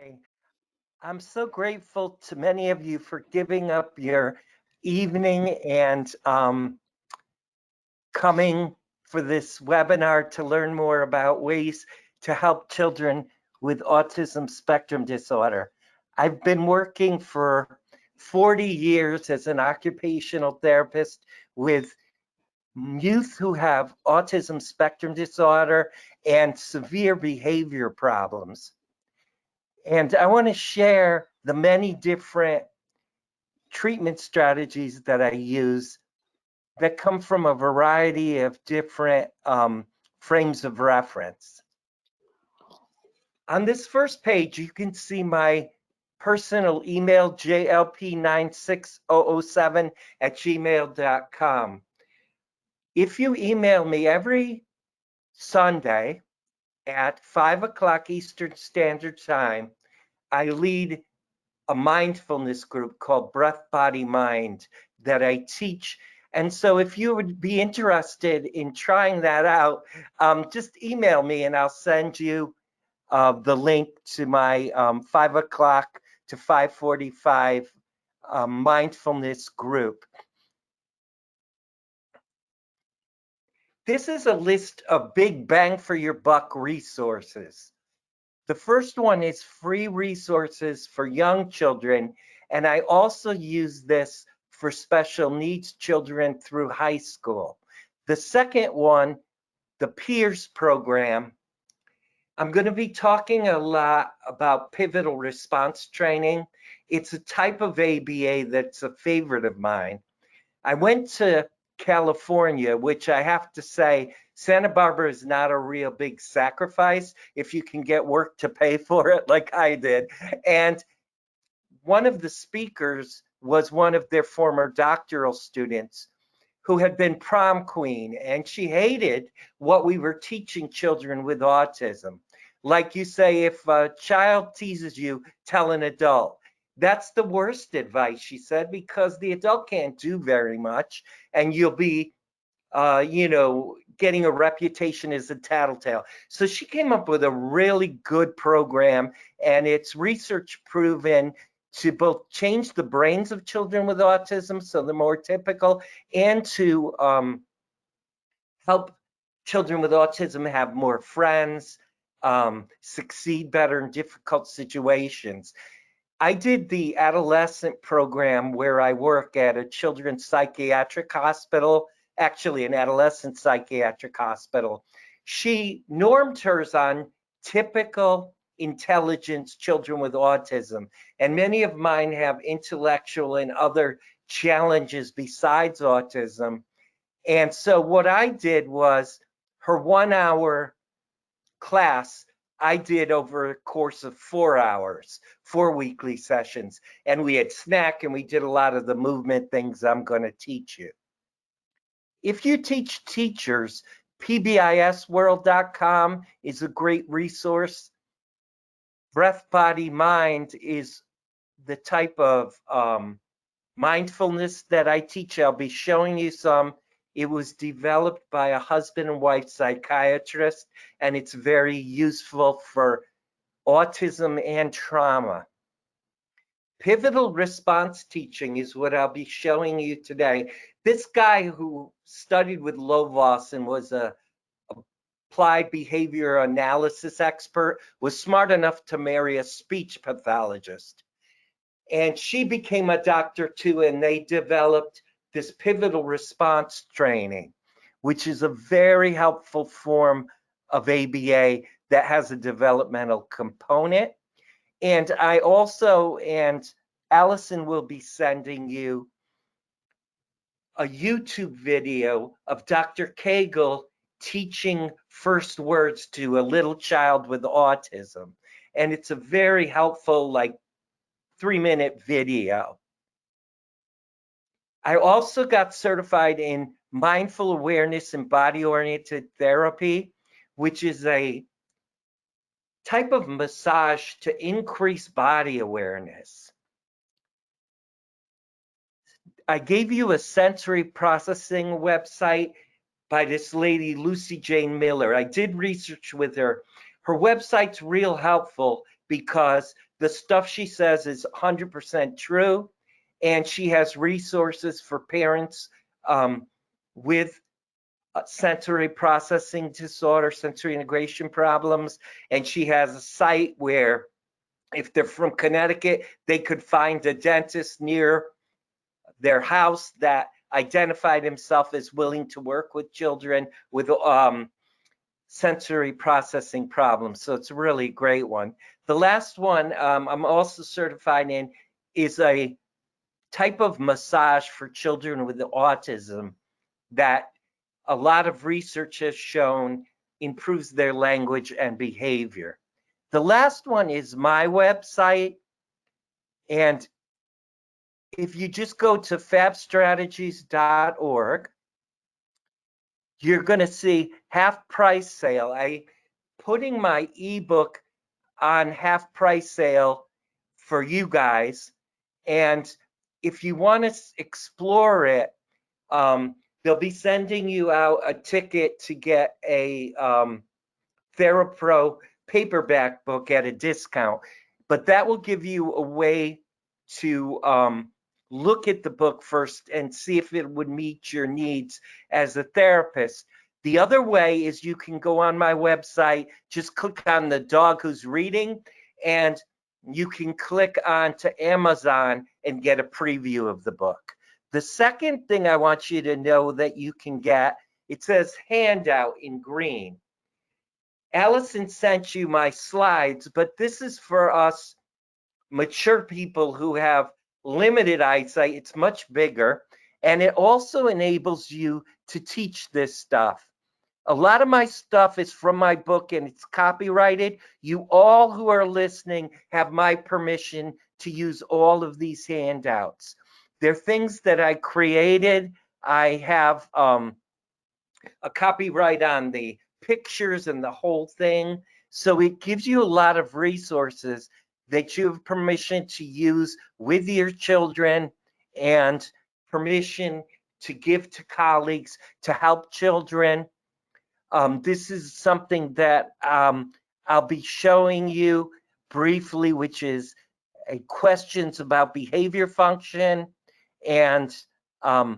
Hi, I'm so grateful to many of you for giving up your evening and coming for this webinar to learn more about ways to help children with autism spectrum disorder. I've been working for 40 years as an occupational therapist with youth who have autism spectrum disorder and severe behavior problems. And I want to share the many different treatment strategies that I use that come from a variety of different frames of reference. On this first page, you can see my personal email, jlp96007@gmail.com. If you email me every Sunday at 5 o'clock Eastern Standard Time, I lead a mindfulness group called Breath, Body, Mind that I teach. And so if you would be interested in trying that out, just email me and I'll send you the link to my 5 o'clock to 5:45 mindfulness group. This is a list of big bang for your buck resources. The first one is free resources for young children, and I also use this for special needs children through high school. The second one, the Peers program, I'm going to be talking a lot about pivotal response training. It's a type of ABA that's a favorite of mine. I went to California, which I have to say, Santa Barbara is not a real big sacrifice if you can get work to pay for it like I did. And one of the speakers was one of their former doctoral students who had been prom queen, and she hated what we were teaching children with autism. Like you say, if a child teases you, tell an adult. That's the worst advice, she said, because the adult can't do very much, and you'll be, getting a reputation as a tattletale. So she came up with a really good program, and it's research proven to both change the brains of children with autism, so the more typical, and to help children with autism have more friends, succeed better in difficult situations. I did the adolescent program where I work at a children's psychiatric hospital, actually an adolescent psychiatric hospital. She normed hers on typical intelligence children with autism, and many of mine have intellectual and other challenges besides autism. And so what I did was her 1 hour class I did over a course of 4 hours, 4 weekly sessions. And we had snack and we did a lot of the movement things I'm going to teach you. If you teach teachers, pbisworld.com is a great resource. Breath, Body, Mind is the type of mindfulness that I teach. I'll be showing you some. It was developed by a husband and wife psychiatrist, and it's very useful for autism and trauma. Pivotal response teaching is what I'll be showing you today. This guy who studied with Lovaas and was a applied behavior analysis expert was smart enough to marry a speech pathologist. And she became a doctor too, and they developed this pivotal response training, which is a very helpful form of ABA that has a developmental component. And I also, and Allison will be sending you a YouTube video of Dr. Cagle teaching first words to a little child with autism. And it's a very helpful, 3-minute video. I also got certified in mindful awareness and body-oriented therapy, which is a type of massage to increase body awareness. I gave you a sensory processing website by this lady, Lucy Jane Miller. I did research with her. Her website's real helpful because the stuff she says is 100% true, and she has resources for parents with sensory processing disorder, sensory integration problems, and she has a site where if they're from Connecticut, they could find a dentist near their house that identified himself as willing to work with children with sensory processing problems. So it's a really great one. The last one I'm also certified in is a type of massage for children with autism that a lot of research has shown improves their language and behavior. The last one is my website. And if you just go to fabstrategies.org, you're going to see half price sale. I'm putting my ebook on half price sale for you guys. And if you want to explore it, they'll be sending you out a ticket to get a Therapro paperback book at a discount. But that will give you a way to look at the book first and see if it would meet your needs as a therapist. The other way is you can go on my website, just click on the dog who's reading, and you can click on to Amazon and get a preview of the book. The second thing I want you to know that you can get, it says handout in green. Allison sent you my slides, but this is for us mature people who have limited eyesight. It's much bigger, and it also enables you to teach this stuff. A lot of my stuff is from my book and it's copyrighted. You all who are listening have my permission to use all of these handouts. They're things that I created. I have a copyright on the pictures and the whole thing. So it gives you a lot of resources that you have permission to use with your children and permission to give to colleagues to help children. This is something that I'll be showing you briefly, which is questions about behavior function and a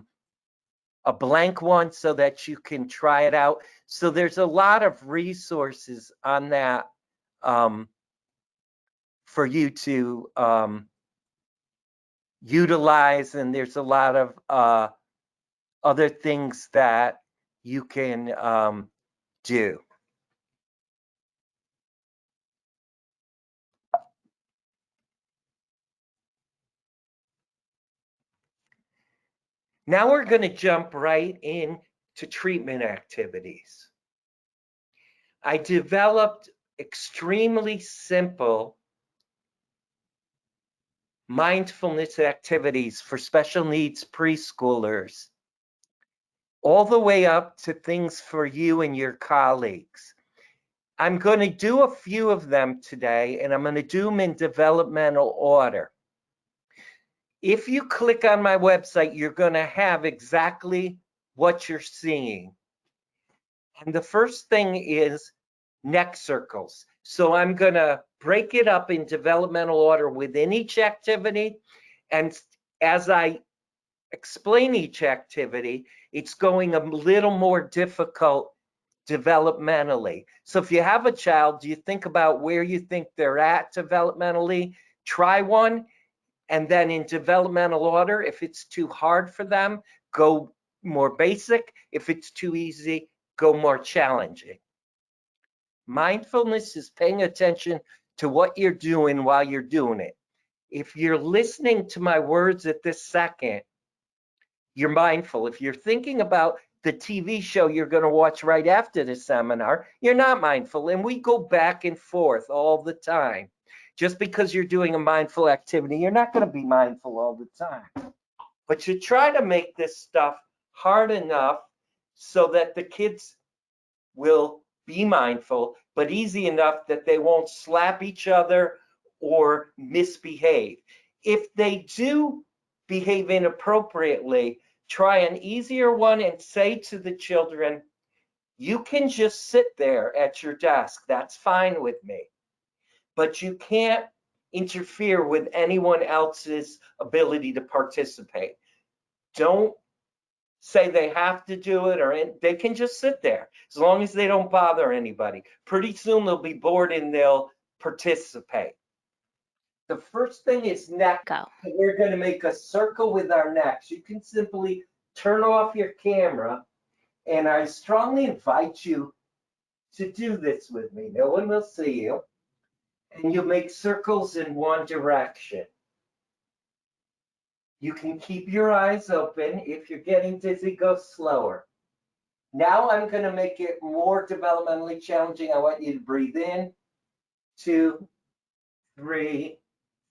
blank one so that you can try it out. So there's a lot of resources on that for you to utilize, and there's a lot of other things that you can do. Now we're going to jump right into treatment activities. I developed extremely simple mindfulness activities for special needs preschoolers, all the way up to things for you and your colleagues. I'm going to do a few of them today, and I'm going to do them in developmental order. If you click on my website, you're going to have exactly what you're seeing. And the first thing is neck circles. So I'm going to break it up in developmental order within each activity. And as I explain each activity, it's going a little more difficult developmentally. So if you have a child, you think about where you think they're at developmentally, try one, and then in developmental order, if it's too hard for them, go more basic. If it's too easy, go more challenging. Mindfulness is paying attention to what you're doing while you're doing it. If you're listening to my words at this second, you're mindful. If you're thinking about the TV show you're going to watch right after the seminar, you're not mindful. And we go back and forth all the time. Just because you're doing a mindful activity, you're not going to be mindful all the time. But you try to make this stuff hard enough so that the kids will be mindful, but easy enough that they won't slap each other or misbehave. If they do behave inappropriately, try an easier one and say to the children, you can just sit there at your desk. That's fine with me. But you can't interfere with anyone else's ability to participate. Don't say they have to do it, or they can just sit there as long as they don't bother anybody. Pretty soon they'll be bored and they'll participate. The first thing is neck. Go. We're going to make a circle with our necks. You can simply turn off your camera, and I strongly invite you to do this with me. No one will see you. And you'll make circles in one direction. You can keep your eyes open. If you're getting dizzy, go slower. Now I'm going to make it more developmentally challenging. I want you to breathe in, 2, 3,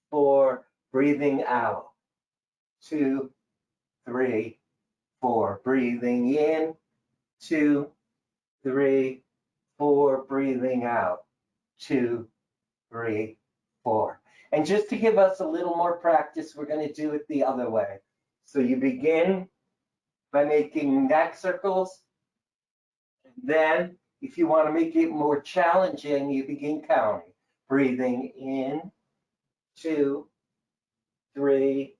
4, breathing out. 2, 3, 4, breathing in, 2, 3, 4, breathing out. 2, 3, 4. And just to give us a little more practice, we're going to do it the other way. So you begin by making neck circles. Then, if you want to make it more challenging, you begin counting. Breathing in, 2, 3,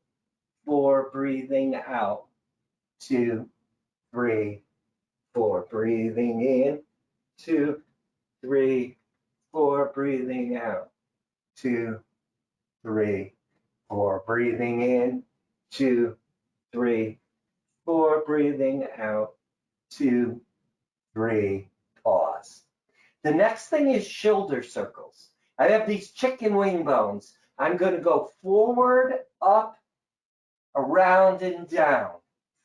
4, breathing out. 2, 3, 4, breathing in. 2, 3, 4, breathing out. 2, 3, 4, breathing in. 2, 3, 4, breathing out. 2, 3, pause. The next thing is shoulder circles. I have these chicken wing bones. I'm going to go forward, up, around, and down.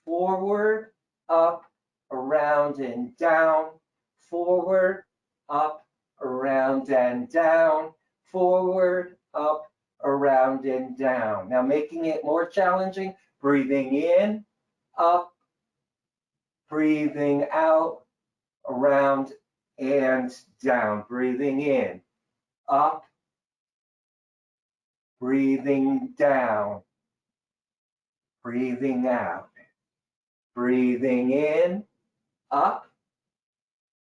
Forward, up, around, and down. Forward, up, around, and down. Forward, up, around, and down. Now making it more challenging, breathing in, up, breathing out, around, and down. Breathing in, up, breathing down, breathing out. Breathing in, up,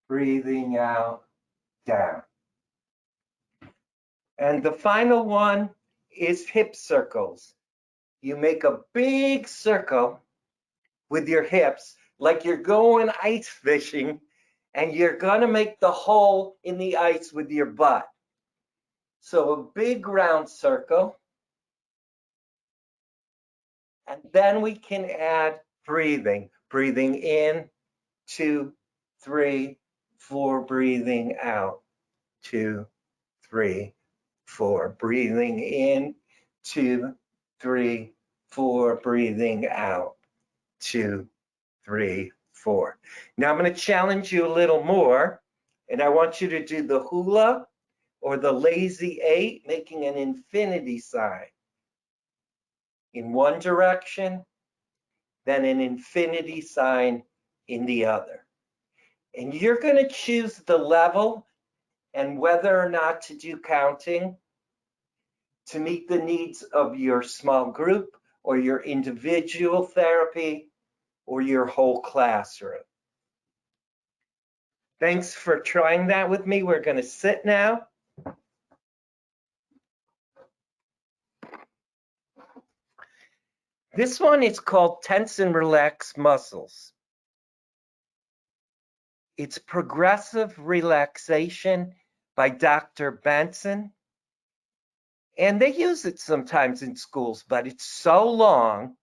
breathing out, down. And the final one is hip circles. You make a big circle with your hips like you're going ice fishing, and you're going to make the hole in the ice with your butt. So a big round circle. And then we can add breathing. Breathing in, 2, 3, 4, breathing out. 2, 3, 4, breathing in. 2, 3, 4, breathing out. 2, 3, 4. Now I'm going to challenge you a little more, and I want you to do the hula or the lazy 8, making an infinity sign in one direction, then an infinity sign in the other. And you're going to choose the level and whether or not to do counting to meet the needs of your small group or your individual therapy or your whole classroom. Thanks for trying that with me. We're going to sit now. This one is called Tense and Relax Muscles. It's Progressive Relaxation by Dr. Benson. And they use it sometimes in schools, but it's so long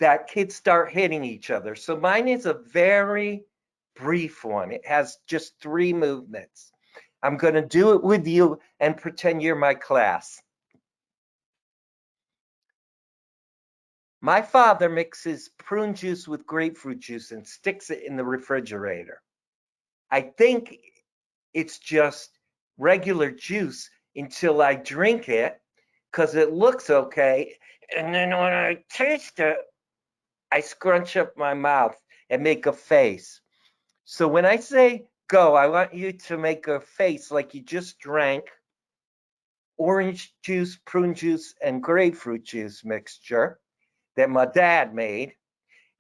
that kids start hitting each other. So mine is a very brief one. It has just 3 movements. I'm going to do it with you and pretend you're my class. My father mixes prune juice with grapefruit juice and sticks it in the refrigerator. I think it's just regular juice until I drink it because it looks okay. And then when I taste it, I scrunch up my mouth and make a face. So when I say go, I want you to make a face like you just drank orange juice, prune juice, and grapefruit juice mixture that my dad made.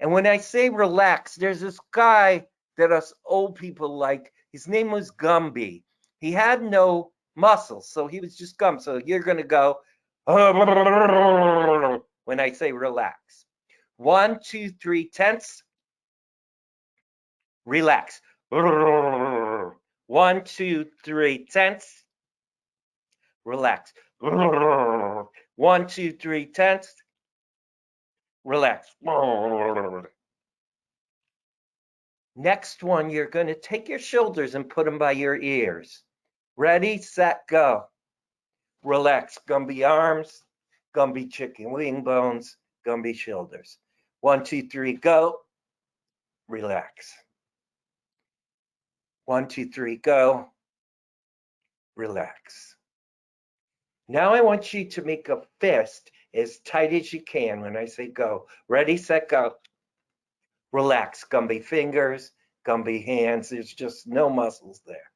And when I say relax, there's this guy that us old people like. His name was Gumby. He had no muscles. So he was just gum. So you're going to go when I say relax. 1, 2, 3, tense. Relax. 1, 2, 3, tense. Relax. 1, 2, 3, tense. Relax. Next one, you're going to take your shoulders and put them by your ears. Ready, set, go. Relax. Gonna be arms, gonna be chicken wing bones, gonna be shoulders. 1, 2, 3, go. Relax. 1, 2, 3, go. Relax. Now I want you to make a fist as tight as you can when I say go. Ready, set, go. Relax. Gonna be fingers, gonna be hands. There's just no muscles there.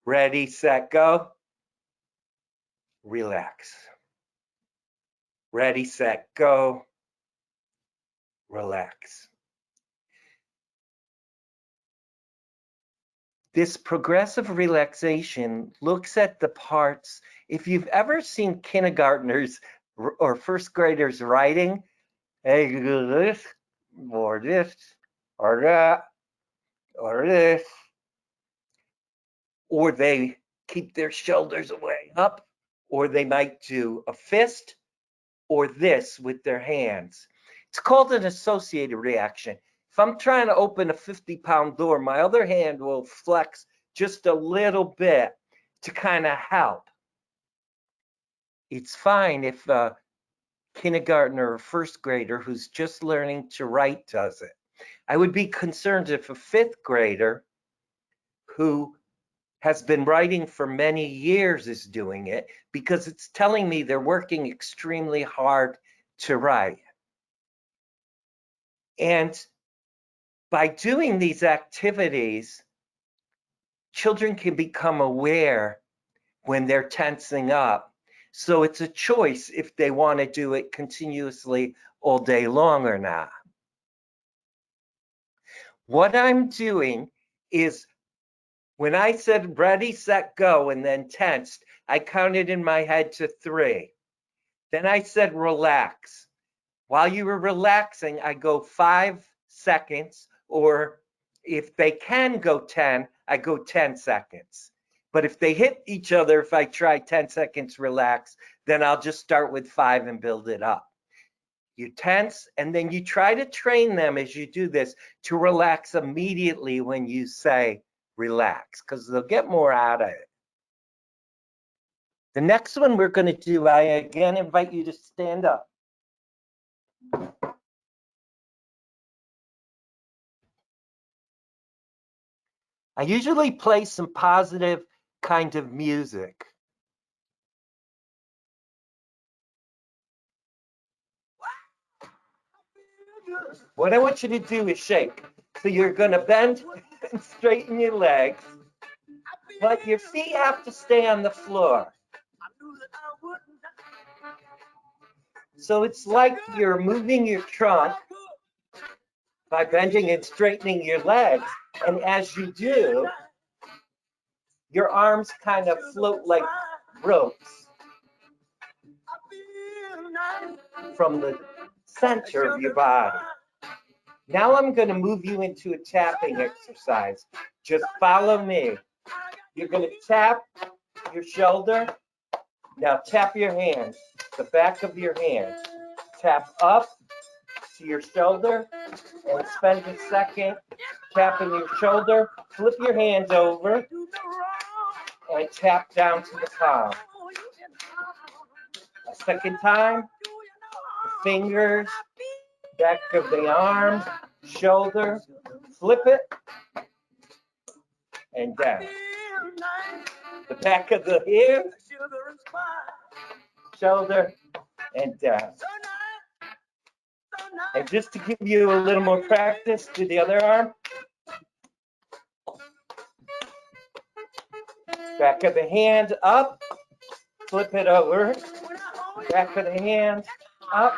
Ready, set, go. Relax. Ready, set, go. Relax. This progressive relaxation looks at the parts. If you've ever seen kindergartners or first graders writing, hey, you do this, or this, or that, or this, or they keep their shoulders way up, or they might do a fist or this with their hands. It's called an associated reaction. If I'm trying to open a 50-pound door, my other hand will flex just a little bit to kind of help. It's fine if a kindergartner or first grader who's just learning to write does it. I would be concerned if a fifth grader who has been writing for many years is doing it, because it's telling me they're working extremely hard to write. And by doing these activities, children can become aware when they're tensing up. So it's a choice if they want to do it continuously all day long or not. What I'm doing is when I said ready, set, go, and then tensed, I counted in my head to 3. Then I said relax. While you were relaxing, I go 5 seconds, or if they can go 10, I go 10 seconds. But if they hit each other, if I try 10 seconds relax, then I'll just start with 5 and build it up. You tense, and then you try to train them as you do this to relax immediately when you say relax, because they'll get more out of it. The next one we're going to do, I again invite you to stand up. I usually play some positive kind of music. What I want you to do is shake. So you're going to bend and straighten your legs, but your feet have to stay on the floor. So it's like you're moving your trunk by bending and straightening your legs. And as you do, your arms kind of float like ropes from the center of your body. Now I'm going to move you into a tapping exercise. Just follow me. You're going to tap your shoulder. Now tap your hands, the back of your hands. Tap up to your shoulder and spend a second tapping your shoulder. Flip your hands over and tap down to the palm. A second time, the fingers, back of the arm, shoulder, flip it, and down. The back of the ear, shoulder, and down. And just to give you a little more practice, do the other arm. Back of the hand up, flip it over. Back of the hand up,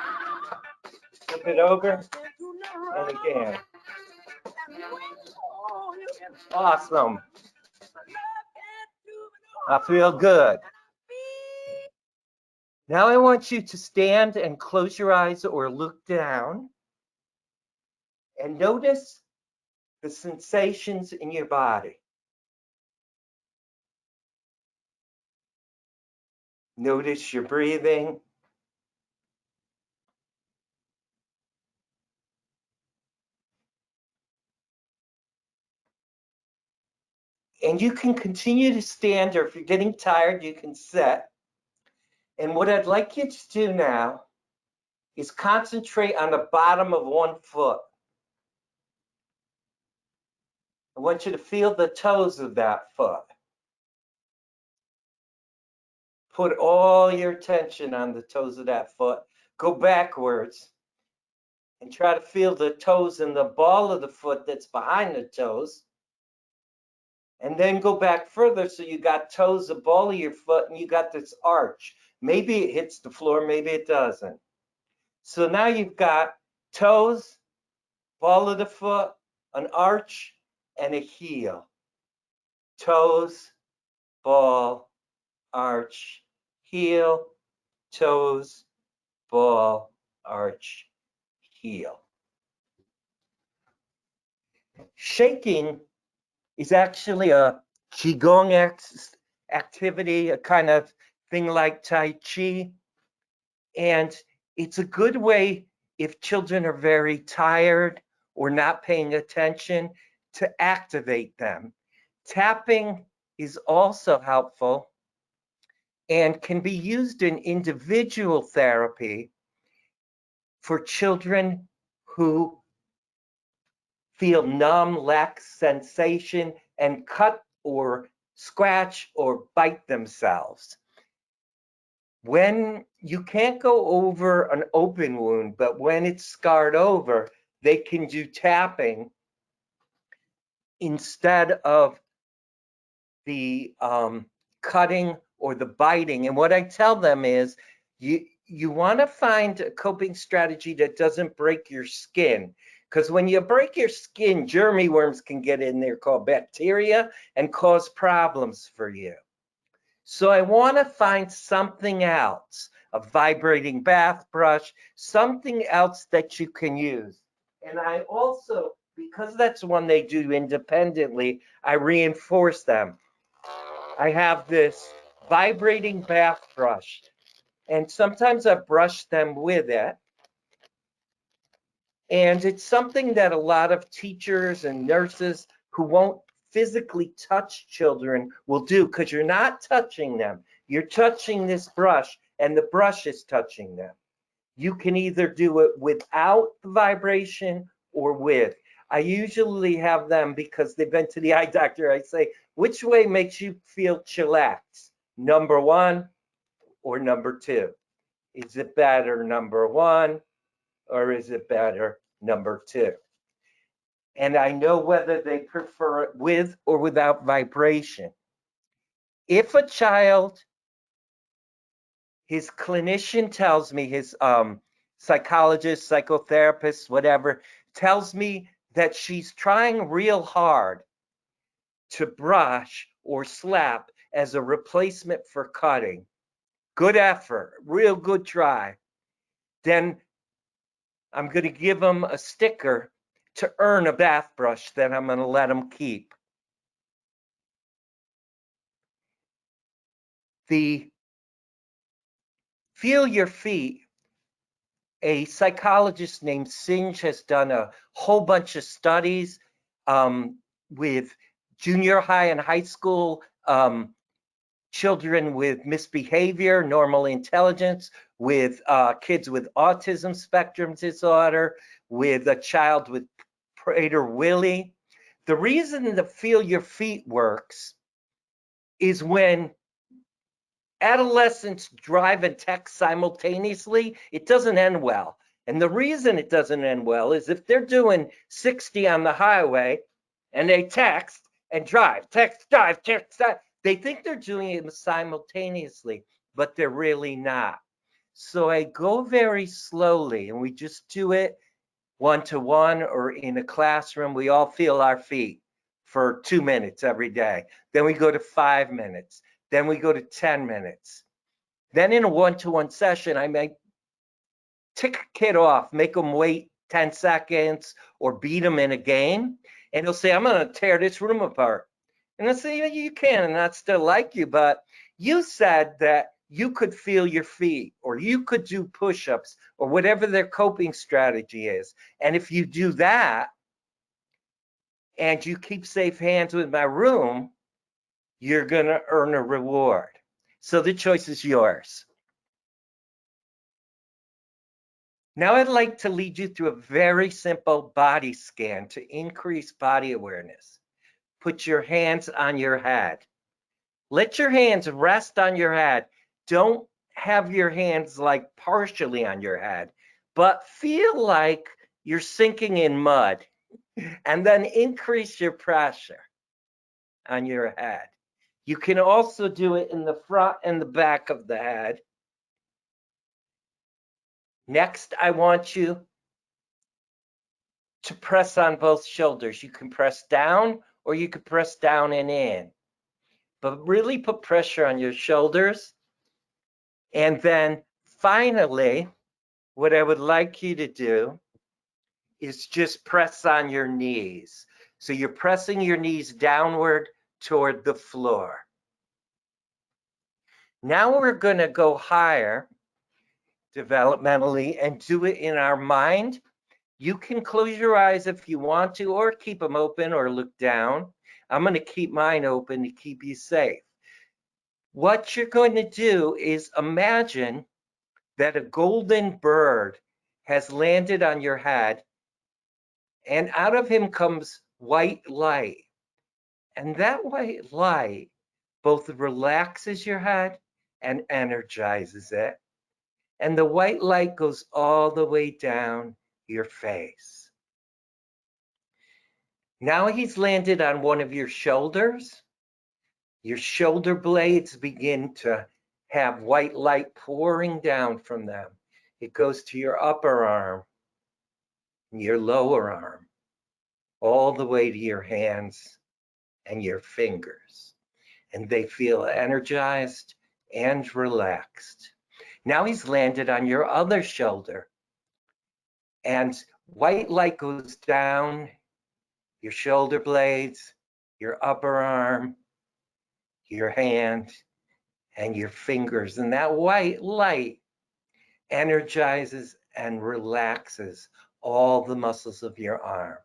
flip it over, and again. Awesome. I feel good. Now I want you to stand and close your eyes or look down and notice the sensations in your body. Notice your breathing. And you can continue to stand, or if you're getting tired, you can sit. And what I'd like you to do now is concentrate on the bottom of one foot. I want you to feel the toes of that foot. Put all your attention on the toes of that foot. Go backwards and try to feel the toes and the ball of the foot that's behind the toes. And then go back further so you got toes, the ball of your foot, and you got this arch. Maybe it hits the floor, maybe it doesn't. So now you've got toes, ball of the foot, an arch, and a heel. Toes, ball, arch, heel, toes, ball, arch, heel. Shaking is actually a Qigong activity, a kind of thing like Tai Chi. And it's a good way if children are very tired or not paying attention to activate them. Tapping is also helpful and can be used in individual therapy for children who feel numb, lack sensation, and cut or scratch or bite themselves. When you can't go over an open wound, but when it's scarred over, they can do tapping instead of the cutting or the biting. And what I tell them is you want to find a coping strategy that doesn't break your skin. Because when you break your skin, germy worms can get in there called bacteria and cause problems for you. So I want to find something else, a vibrating bath brush, something else that you can use. And I also, because that's one they do independently, I reinforce them. I have this vibrating bath brush, and sometimes I brush them with it. And it's something that a lot of teachers and nurses who won't physically touch children will do, because you're not touching them. You're touching this brush, and the brush is touching them. You can either do it without the vibration or with. I usually have them, because they've been to the eye doctor, I say, which way makes you feel chillaxed? Number one or number two? Is it better number one or is it better number two? And I know whether they prefer it with or without vibration. If a child, his clinician tells me, his psychologist, psychotherapist, whatever, tells me that she's trying real hard to brush or slap as a replacement for cutting, good effort, real good try, then I'm going to give them a sticker to earn a bath brush that I'm going to let them keep. The feel your feet, a psychologist named Singe has done a whole bunch of studies with junior high and high school children with misbehavior, normal intelligence, with kids with autism spectrum disorder, with a child with Prader-Willi. The reason the feel your feet works is when adolescents drive and text simultaneously, it doesn't end well. And the reason it doesn't end well is if they're doing 60 on the highway and they text and drive, text, drive, they think they're doing it simultaneously, but they're really not. So I go very slowly, and we just do it one-to-one or in a classroom. We all feel our feet for 2 minutes every day. Then we go to 5 minutes. Then we go to 10 minutes. Then in a one-to-one session, I might tick a kid off, make them wait 10 seconds or beat them in a game. And he'll say, I'm going to tear this room apart. And I'll say, you can, and I'd still like you, but you said that you could feel your feet, or you could do push-ups, or whatever their coping strategy is. And if you do that, and you keep safe hands with my room, you're going to earn a reward. So the choice is yours. Now I'd like to lead you through a very simple body scan to increase body awareness. Put your hands on your head. Let your hands rest on your head. Don't have your hands like partially on your head, but feel like you're sinking in mud. And then increase your pressure on your head. You can also do it in the front and the back of the head. Next, I want you to press on both shoulders. You can press down or you can press down and in, but really put pressure on your shoulders. And then finally, what I would like you to do is just press on your knees. So you're pressing your knees downward toward the floor. Now we're going to go higher developmentally and do it in our mind. You can close your eyes if you want to, or keep them open or look down. I'm going to keep mine open to keep you safe. What you're going to do is imagine that a golden bird has landed on your head, and out of him comes white light. And that white light both relaxes your head and energizes it. And the white light goes all the way down your face. Now he's landed on one of your shoulders. Your shoulder blades begin to have white light pouring down from them. It goes to your upper arm, your lower arm, all the way to your hands and your fingers. And they feel energized and relaxed. Now he's landed on your other shoulder, and white light goes down your shoulder blades, your upper arm, your hand, and your fingers. And that white light energizes and relaxes all the muscles of your arm.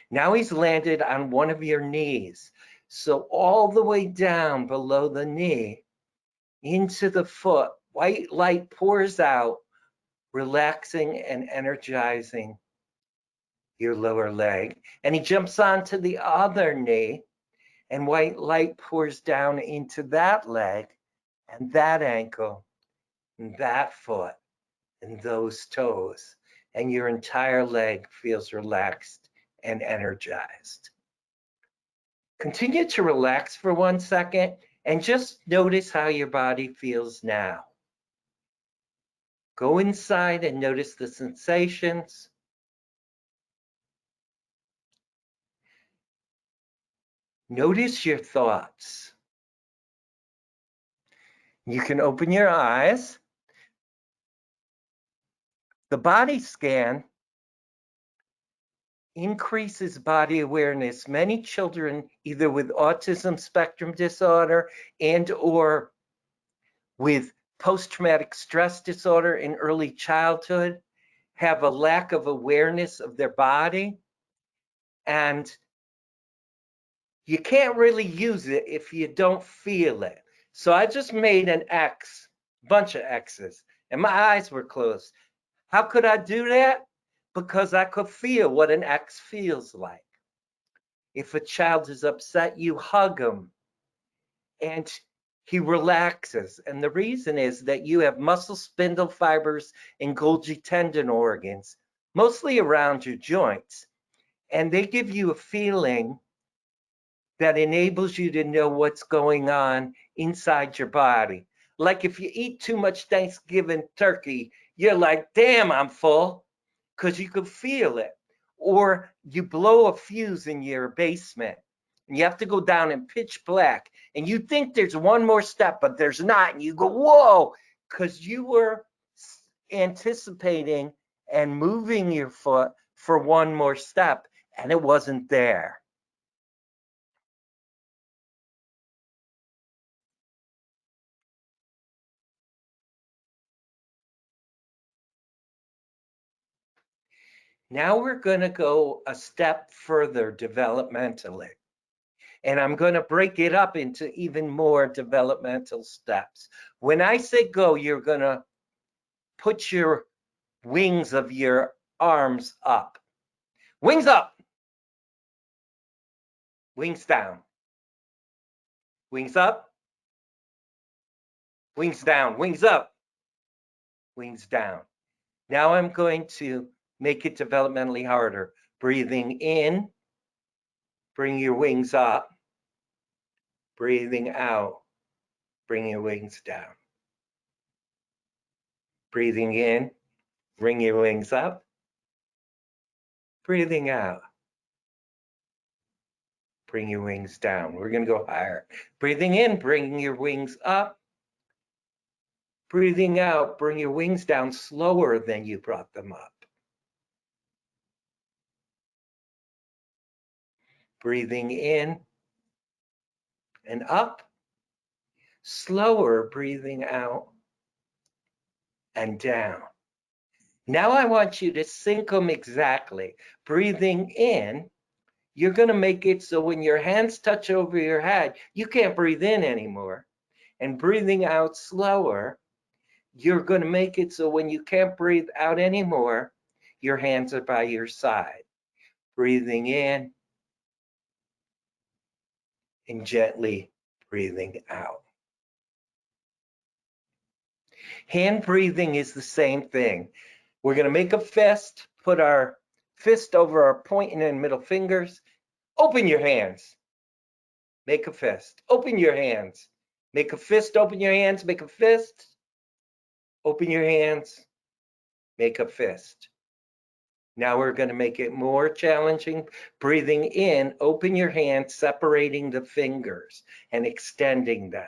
Now he's landed on one of your knees. So all the way down below the knee, into the foot, white light pours out, relaxing and energizing your lower leg. And he jumps onto the other knee, and white light pours down into that leg and that ankle and that foot and those toes. And your entire leg feels relaxed and energized. Continue to relax for 1 second and just notice how your body feels now. Go inside and notice the sensations. Notice your thoughts. You can open your eyes. The body scan increases body awareness. Many children, either with autism spectrum disorder and or with post-traumatic stress disorder in early childhood, have a lack of awareness of their body. And you can't really use it if you don't feel it. So I just made an X, bunch of X's, and my eyes were closed. How could I do that? Because I could feel what an X feels like. If a child is upset, you hug him and he relaxes. And the reason is that you have muscle spindle fibers and Golgi tendon organs, mostly around your joints. And they give you a feeling that enables you to know what's going on inside your body. Like if you eat too much Thanksgiving turkey, you're like, damn, I'm full, because you can feel it. Or you blow a fuse in your basement and you have to go down in pitch black, and you think there's one more step, but there's not, and you go, whoa, because you were anticipating and moving your foot for one more step, and it wasn't there. Now we're going to go a step further developmentally. And I'm going to break it up into even more developmental steps. When I say go, you're going to put your wings of your arms up. Wings up. Wings down. Wings up. Wings down. Wings up. Wings down. Now I'm going to make it developmentally harder. Breathing in. Bring your wings up. Breathing out. Bring your wings down. Breathing in. Bring your wings up. Breathing out. Bring your wings down. We're going to go higher. Breathing in, bring your wings up. Breathing out, bring your wings down slower than you brought them up. Breathing in and up. Slower breathing out and down. Now I want you to sync them exactly. Breathing in, you're going to make it so when your hands touch over your head, you can't breathe in anymore. And breathing out slower, you're going to make it so when you can't breathe out anymore, your hands are by your side. Breathing in and gently breathing out. Hand breathing is the same thing. We're going to make a fist, put our fist over our pointing and middle fingers. Open your hands. Make a fist. Open your hands. Make a fist, open your hands, make a fist. Open your hands, make a fist. Now we're going to make it more challenging. Breathing in, open your hands, separating the fingers and extending them.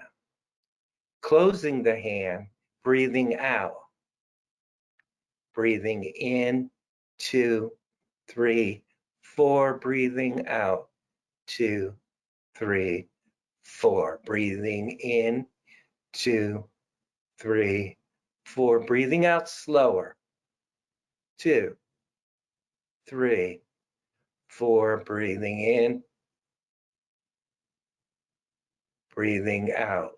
Closing the hand, breathing out. Breathing in, 2, 3, 4. Breathing out, 2, 3, 4. Breathing in, 2, 3, 4. Breathing out slower, 2, 3, 4. Breathing in, breathing out.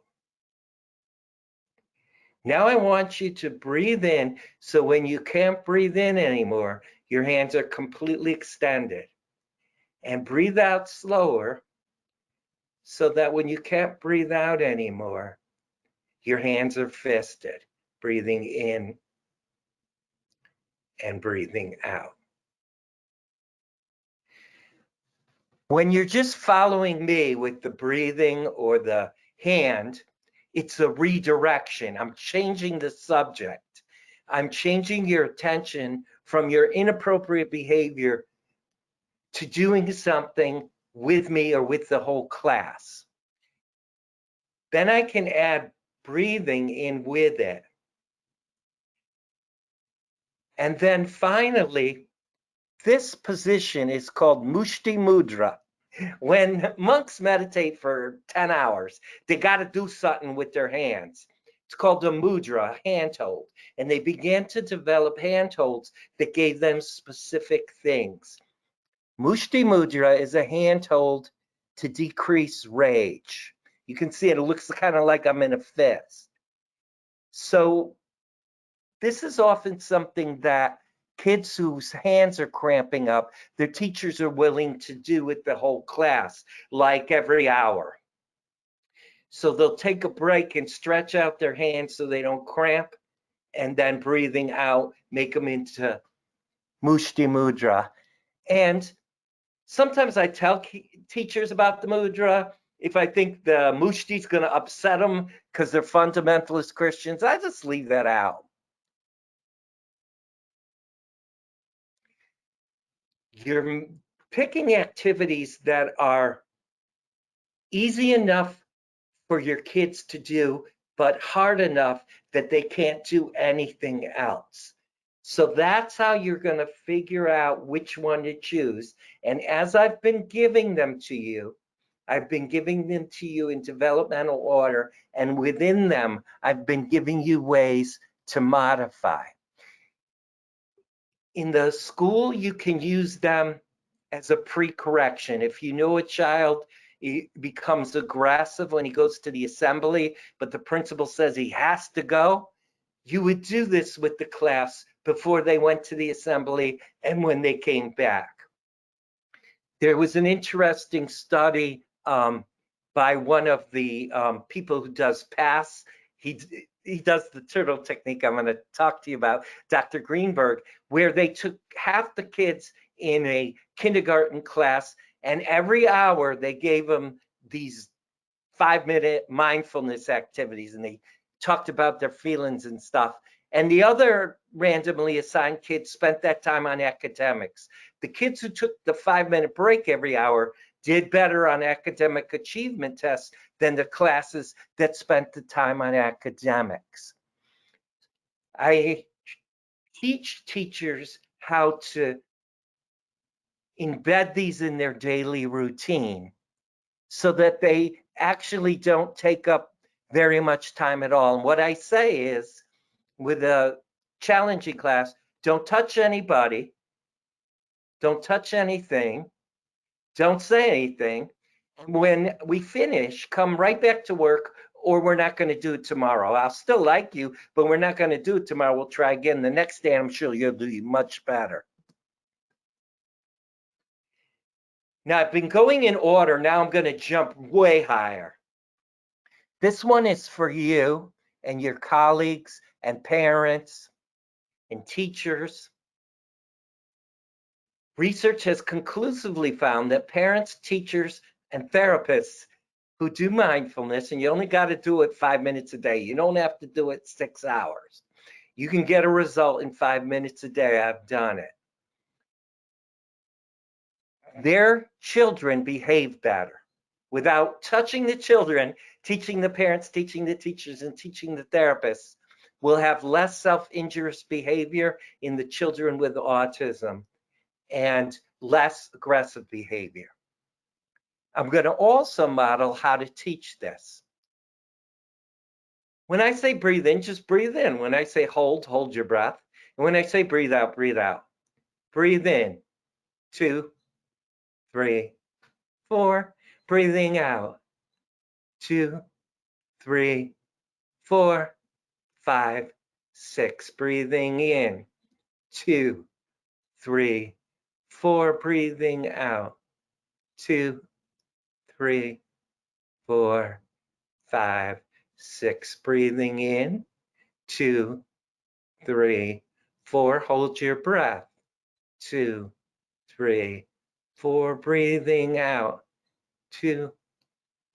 Now I want you to breathe in, so when you can't breathe in anymore, your hands are completely extended. And breathe out slower, so that when you can't breathe out anymore, your hands are fisted. Breathing in and breathing out. When you're just following me with the breathing or the hand, it's a redirection. I'm changing the subject. I'm changing your attention from your inappropriate behavior to doing something with me or with the whole class. Then I can add breathing in with it. And then finally, this position is called Mushti Mudra. When monks meditate for 10 hours, they got to do something with their hands. It's called a mudra, a handhold. And they began to develop handholds that gave them specific things. Mushti Mudra is a handhold to decrease rage. You can see it looks kind of like I'm in a fist. So this is often something that kids whose hands are cramping up, their teachers are willing to do with the whole class, like every hour. So they'll take a break and stretch out their hands so they don't cramp, and then breathing out, make them into Mushti Mudra. And sometimes I tell teachers about the mudra. If I think the mushti is going to upset them because they're fundamentalist Christians, I just leave that out. You're picking activities that are easy enough for your kids to do, but hard enough that they can't do anything else. So that's how you're going to figure out which one to choose. And as I've been giving them to you, I've been giving them to you in developmental order, and within them, I've been giving you ways to modify. In the school, you can use them as a pre-correction. If you know a child becomes aggressive when he goes to the assembly, but the principal says he has to go, you would do this with the class before they went to the assembly and when they came back. There was an interesting study by one of the people who does PASS. He does the turtle technique I'm going to talk to you about, Dr. Greenberg, where they took half the kids in a kindergarten class, and every hour they gave them these 5-minute mindfulness activities, and they talked about their feelings and stuff. And the other randomly assigned kids spent that time on academics. The kids who took the 5-minute break every hour did better on academic achievement tests than the classes that spent the time on academics. I teach teachers how to embed these in their daily routine so that they actually don't take up very much time at all. And what I say is, with a challenging class, don't touch anybody, don't touch anything, don't say anything. And when we finish, come right back to work, or we're not going to do it tomorrow. I'll still like you, but we're not going to do it tomorrow. We'll try again the next day. I'm sure you'll do much better. Now, I've been going in order. Now I'm going to jump way higher. This one is for you and your colleagues and parents and teachers. Research has conclusively found that parents, teachers, and therapists who do mindfulness, and you only got to do it 5 minutes a day. You don't have to do it 6 hours. You can get a result in 5 minutes a day. I've done it. Their children behave better. Without touching the children, teaching the parents, teaching the teachers, and teaching the therapists, will have less self-injurious behavior in the children with autism and less aggressive behavior. I'm going to also model how to teach this. When I say breathe in, just breathe in. When I say hold, hold your breath. And when I say breathe out, breathe out. Breathe in, 2, 3, 4. Breathing out, 2, 3, 4, 5, 6. Breathing in, 2, 3, 4. Breathing out, 2, 3, 4, 5, 6. Breathing in, 2, 3, 4. Hold your breath, 2, 3, 4. Breathing out, 2,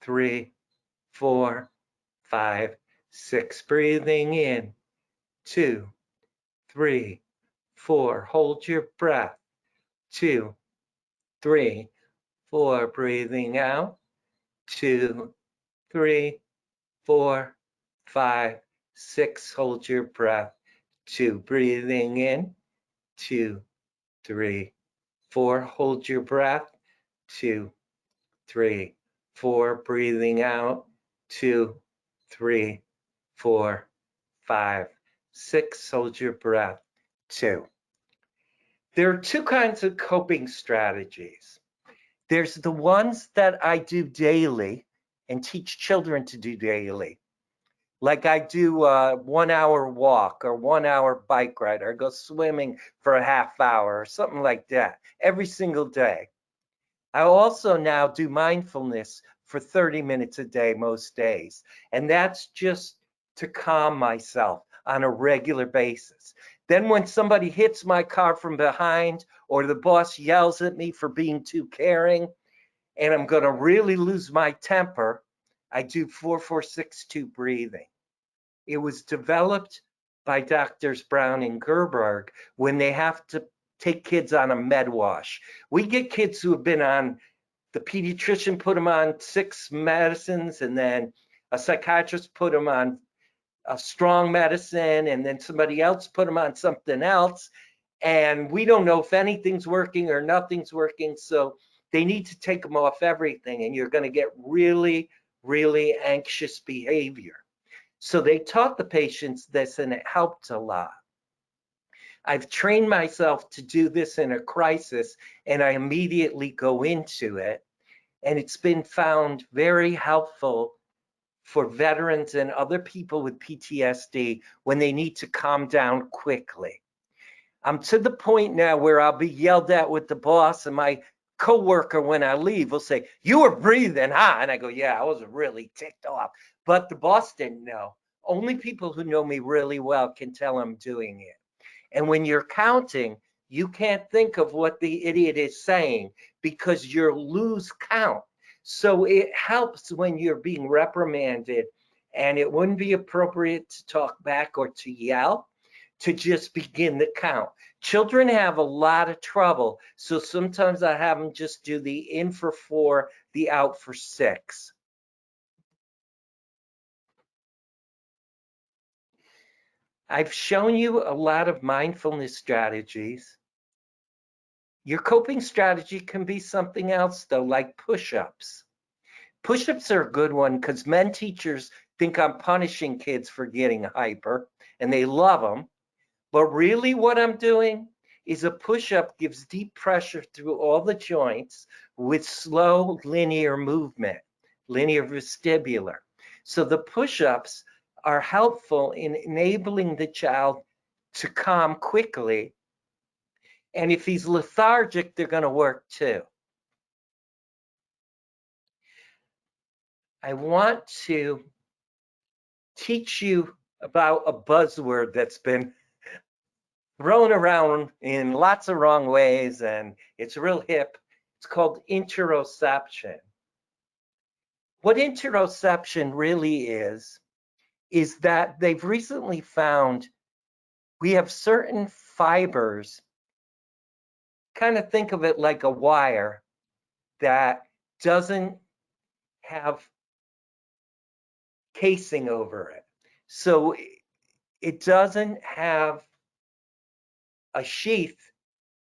3, 4, 5, 6. Breathing in, 2, 3, 4. Hold your breath, 2, 3, 4. Breathing out, 2, 3, 4, 5, 6. Hold your breath, 2. Breathing in, 2, 3, 4. Hold your breath, 2, 3, 4. Breathing out, 2, 3, 4, 5, 6. Hold your breath, 2. There are 2 kinds of coping strategies. There's the ones that I do daily and teach children to do daily. Like I do a 1-hour walk or 1-hour bike ride, or go swimming for a half hour or something like that every single day. I also now do mindfulness for 30 minutes a day most days. And that's just to calm myself on a regular basis. Then when somebody hits my car from behind, or the boss yells at me for being too caring, and I'm going to really lose my temper, I do 4-4-6-2 breathing. It was developed by Doctors Brown and Gerberg when they have to take kids on a med wash. We get kids who have been on the pediatrician put them on 6 medicines, and then a psychiatrist put them on a strong medicine, and then somebody else put them on something else. And we don't know if anything's working or nothing's working. So they need to take them off everything, and you're going to get really, really anxious behavior. So they taught the patients this, and it helped a lot. I've trained myself to do this in a crisis, and I immediately go into it. And it's been found very helpful for veterans and other people with PTSD when they need to calm down quickly. I'm to the point now where I'll be yelled at with the boss, and my coworker, when I leave, will say, "You were breathing, huh?" And I go, "Yeah, I was really ticked off." But the boss didn't know. Only people who know me really well can tell I'm doing it. And when you're counting, you can't think of what the idiot is saying because you'll lose count. So it helps when you're being reprimanded, and it wouldn't be appropriate to talk back or to yell, to just begin the count. Children have a lot of trouble, so sometimes I have them just do the in for 4, the out for 6. I've shown you a lot of mindfulness strategies. Your coping strategy can be something else, though, like push-ups. Push-ups are a good one because men teachers think I'm punishing kids for getting hyper, and they love them. But really what I'm doing is a push-up gives deep pressure through all the joints with slow linear movement, linear vestibular. So the push-ups are helpful in enabling the child to calm quickly. And if he's lethargic, they're going to work too. I want to teach you about a buzzword that's been thrown around in lots of wrong ways, and it's real hip. It's called interoception. What interoception really is that they've recently found we have certain fibers, kind of think of it like a wire that doesn't have casing over it. So it doesn't have a sheath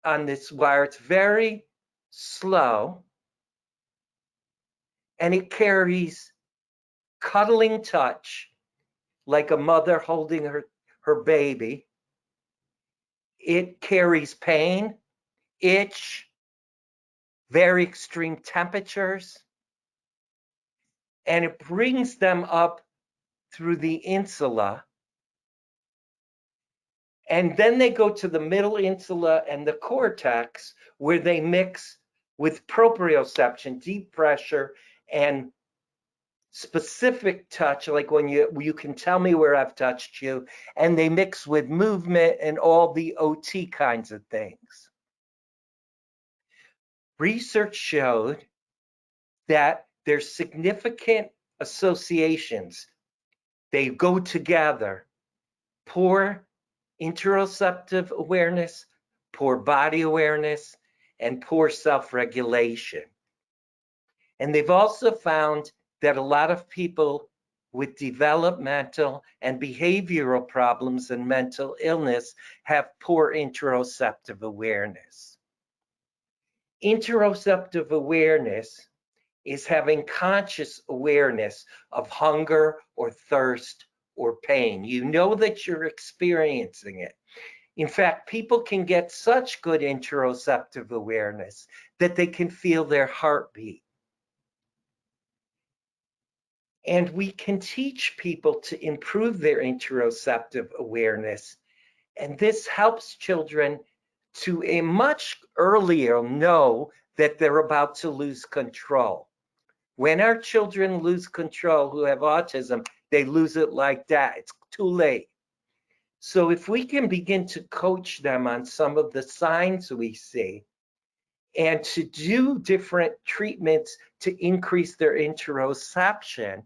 on this wire. It's very slow, and it carries cuddling touch, like a mother holding her baby. It carries pain, itch, very extreme temperatures, and it brings them up through the insula. And then they go to the middle insula and the cortex, where they mix with proprioception, deep pressure, and specific touch, like when you can tell me where I've touched you, and they mix with movement and all the OT kinds of things. Research showed that there's significant associations. They go together. Poor interoceptive awareness, poor body awareness, and poor self-regulation. And they've also found that a lot of people with developmental and behavioral problems and mental illness have poor interoceptive awareness. Interoceptive awareness is having conscious awareness of hunger or thirst or pain. You know that you're experiencing it. In fact, people can get such good interoceptive awareness that they can feel their heartbeat. And we can teach people to improve their interoceptive awareness. And this helps children to a much earlier know that they're about to lose control. When our children lose control who have autism, they lose it like that. It's too late. So if we can begin to coach them on some of the signs we see, and to do different treatments to increase their interoception,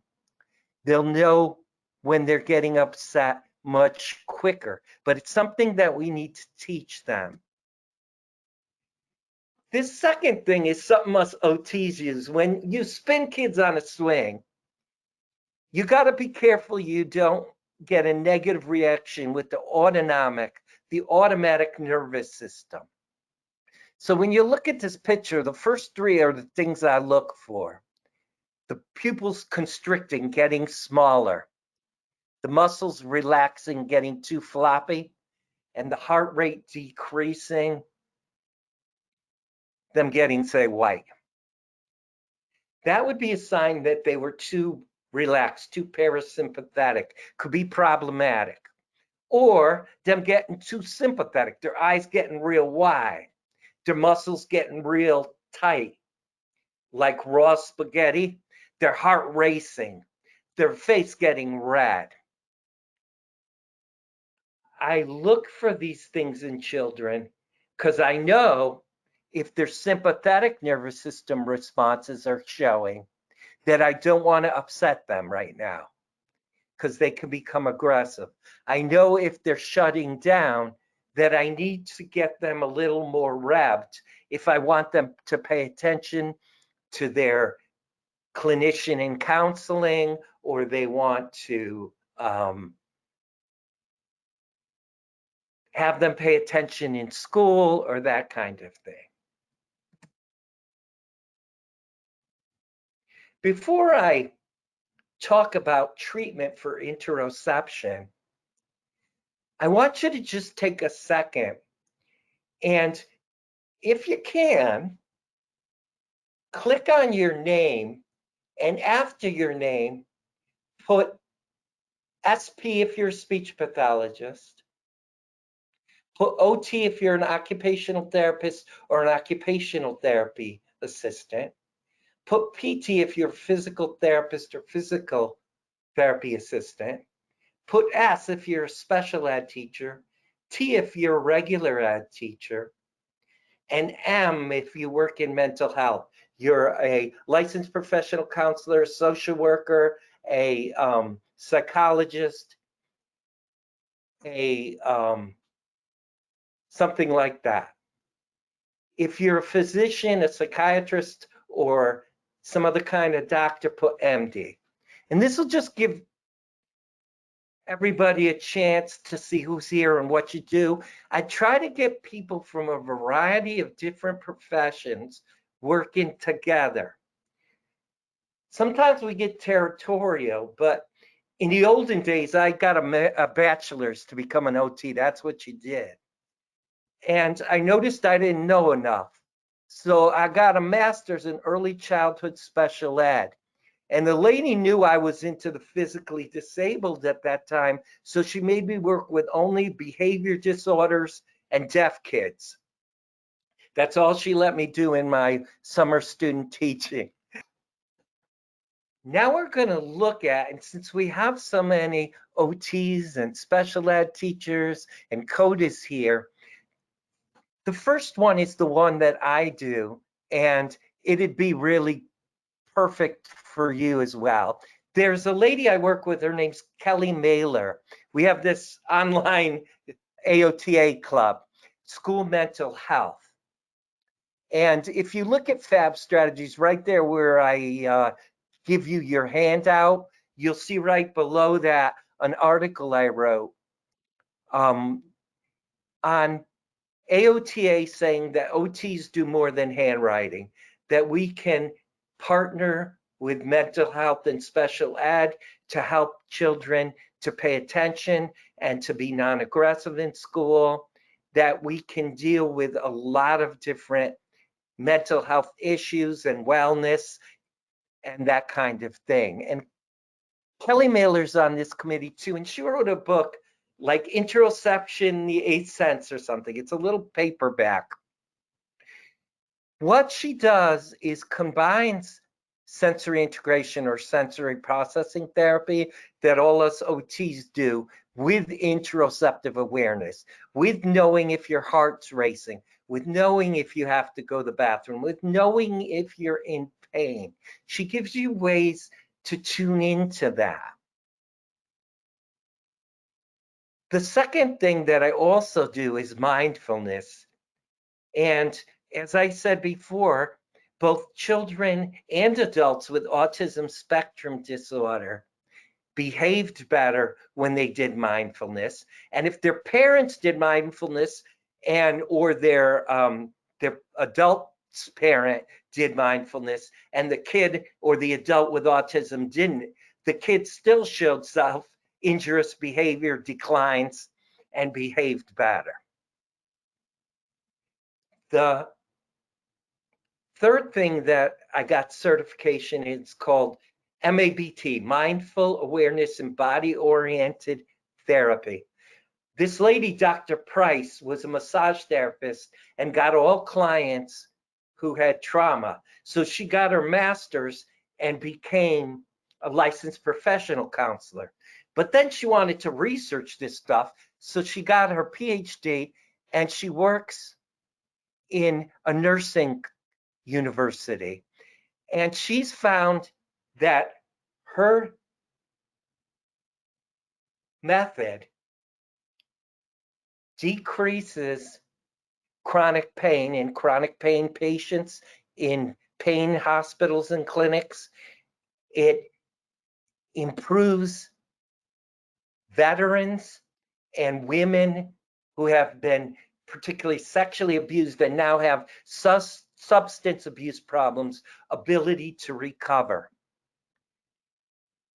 they'll know when they're getting upset much quicker. But it's something that we need to teach them. This second thing is something us OTs use. When you spin kids on a swing, you got to be careful you don't get a negative reaction with the autonomic, the automatic nervous system. So when you look at this picture, the first three are the things I look for. The pupils constricting, getting smaller, the muscles relaxing, getting too floppy, and the heart rate decreasing, them getting, say, white. That would be a sign that they were too relaxed, too parasympathetic, could be problematic. Or them getting too sympathetic, their eyes getting real wide, their muscles getting real tight, like raw spaghetti, their heart racing, their face getting red. I look for these things in children because I know if their sympathetic nervous system responses are showing that I don't want to upset them right now because they can become aggressive. I know if they're shutting down that I need to get them a little more revved if I want them to pay attention to their clinician in counseling, or they want to have them pay attention in school, or that kind of thing. Before I talk about treatment for interoception, I want you to just take a second and, if you can, click on your name, and after your name, put SP if you're a speech pathologist, put OT if you're an occupational therapist or an occupational therapy assistant, put PT if you're a physical therapist or physical therapy assistant, put S if you're a special ed teacher, T if you're a regular ed teacher, and M if you work in mental health. You're a licensed professional counselor, a social worker, a psychologist, a something like that. If you're a physician, a psychiatrist, or some other kind of doctor, put MD. And this will just give everybody a chance to see who's here and what you do. I try to get people from a variety of different professions working together. Sometimes we get territorial, but in the olden days, I got a bachelor's to become an OT. That's what you did. And I noticed I didn't know enough. So I got a master's in early childhood special ed. And the lady knew I was into the physically disabled at that time, so she made me work with only behavior disorders and deaf kids. That's all she let me do in my summer student teaching. Now we're going to look at, and since we have so many OTs and special ed teachers and coders here, the first one is the one that I do, and it'd be really perfect for you as well. There's a lady I work with, her name's Kelly Mailer. We have this online AOTA club, School Mental Health. And if you look at FAB strategies right there where I give you your handout, you'll see right below that an article I wrote on AOTA saying that OTs do more than handwriting, that we can partner with mental health and special ed to help children to pay attention and to be non-aggressive in school, that we can deal with a lot of different mental health issues and wellness and that kind of thing. And Kelly Mailer's on this committee too, and she wrote a book like Interoception, the Eighth Sense or something. It's a little paperback. What she does is combines sensory integration or sensory processing therapy that all us OTs do with interoceptive awareness, with knowing if your heart's racing, with knowing if you have to go to the bathroom, with knowing if you're in pain. She gives you ways to tune into that. The second thing that I also do is mindfulness. And as I said before, both children and adults with autism spectrum disorder behaved better when they did mindfulness. And if their parents did mindfulness or their adult's parent did mindfulness and the kid or the adult with autism didn't, the kid still showed self-injurious behavior declines and behaved better. The third thing that I got certification in is called MABT, Mindful Awareness and Body-Oriented Therapy. This lady, Dr. Price, was a massage therapist and got all clients who had trauma. So she got her master's and became a licensed professional counselor. But then she wanted to research this stuff. So she got her Ph.D. and she works in a nursing university. And she's found that her method decreases chronic pain in chronic pain patients in pain hospitals and clinics. It improves veterans and women who have been particularly sexually abused and now have substance abuse problems, ability to recover.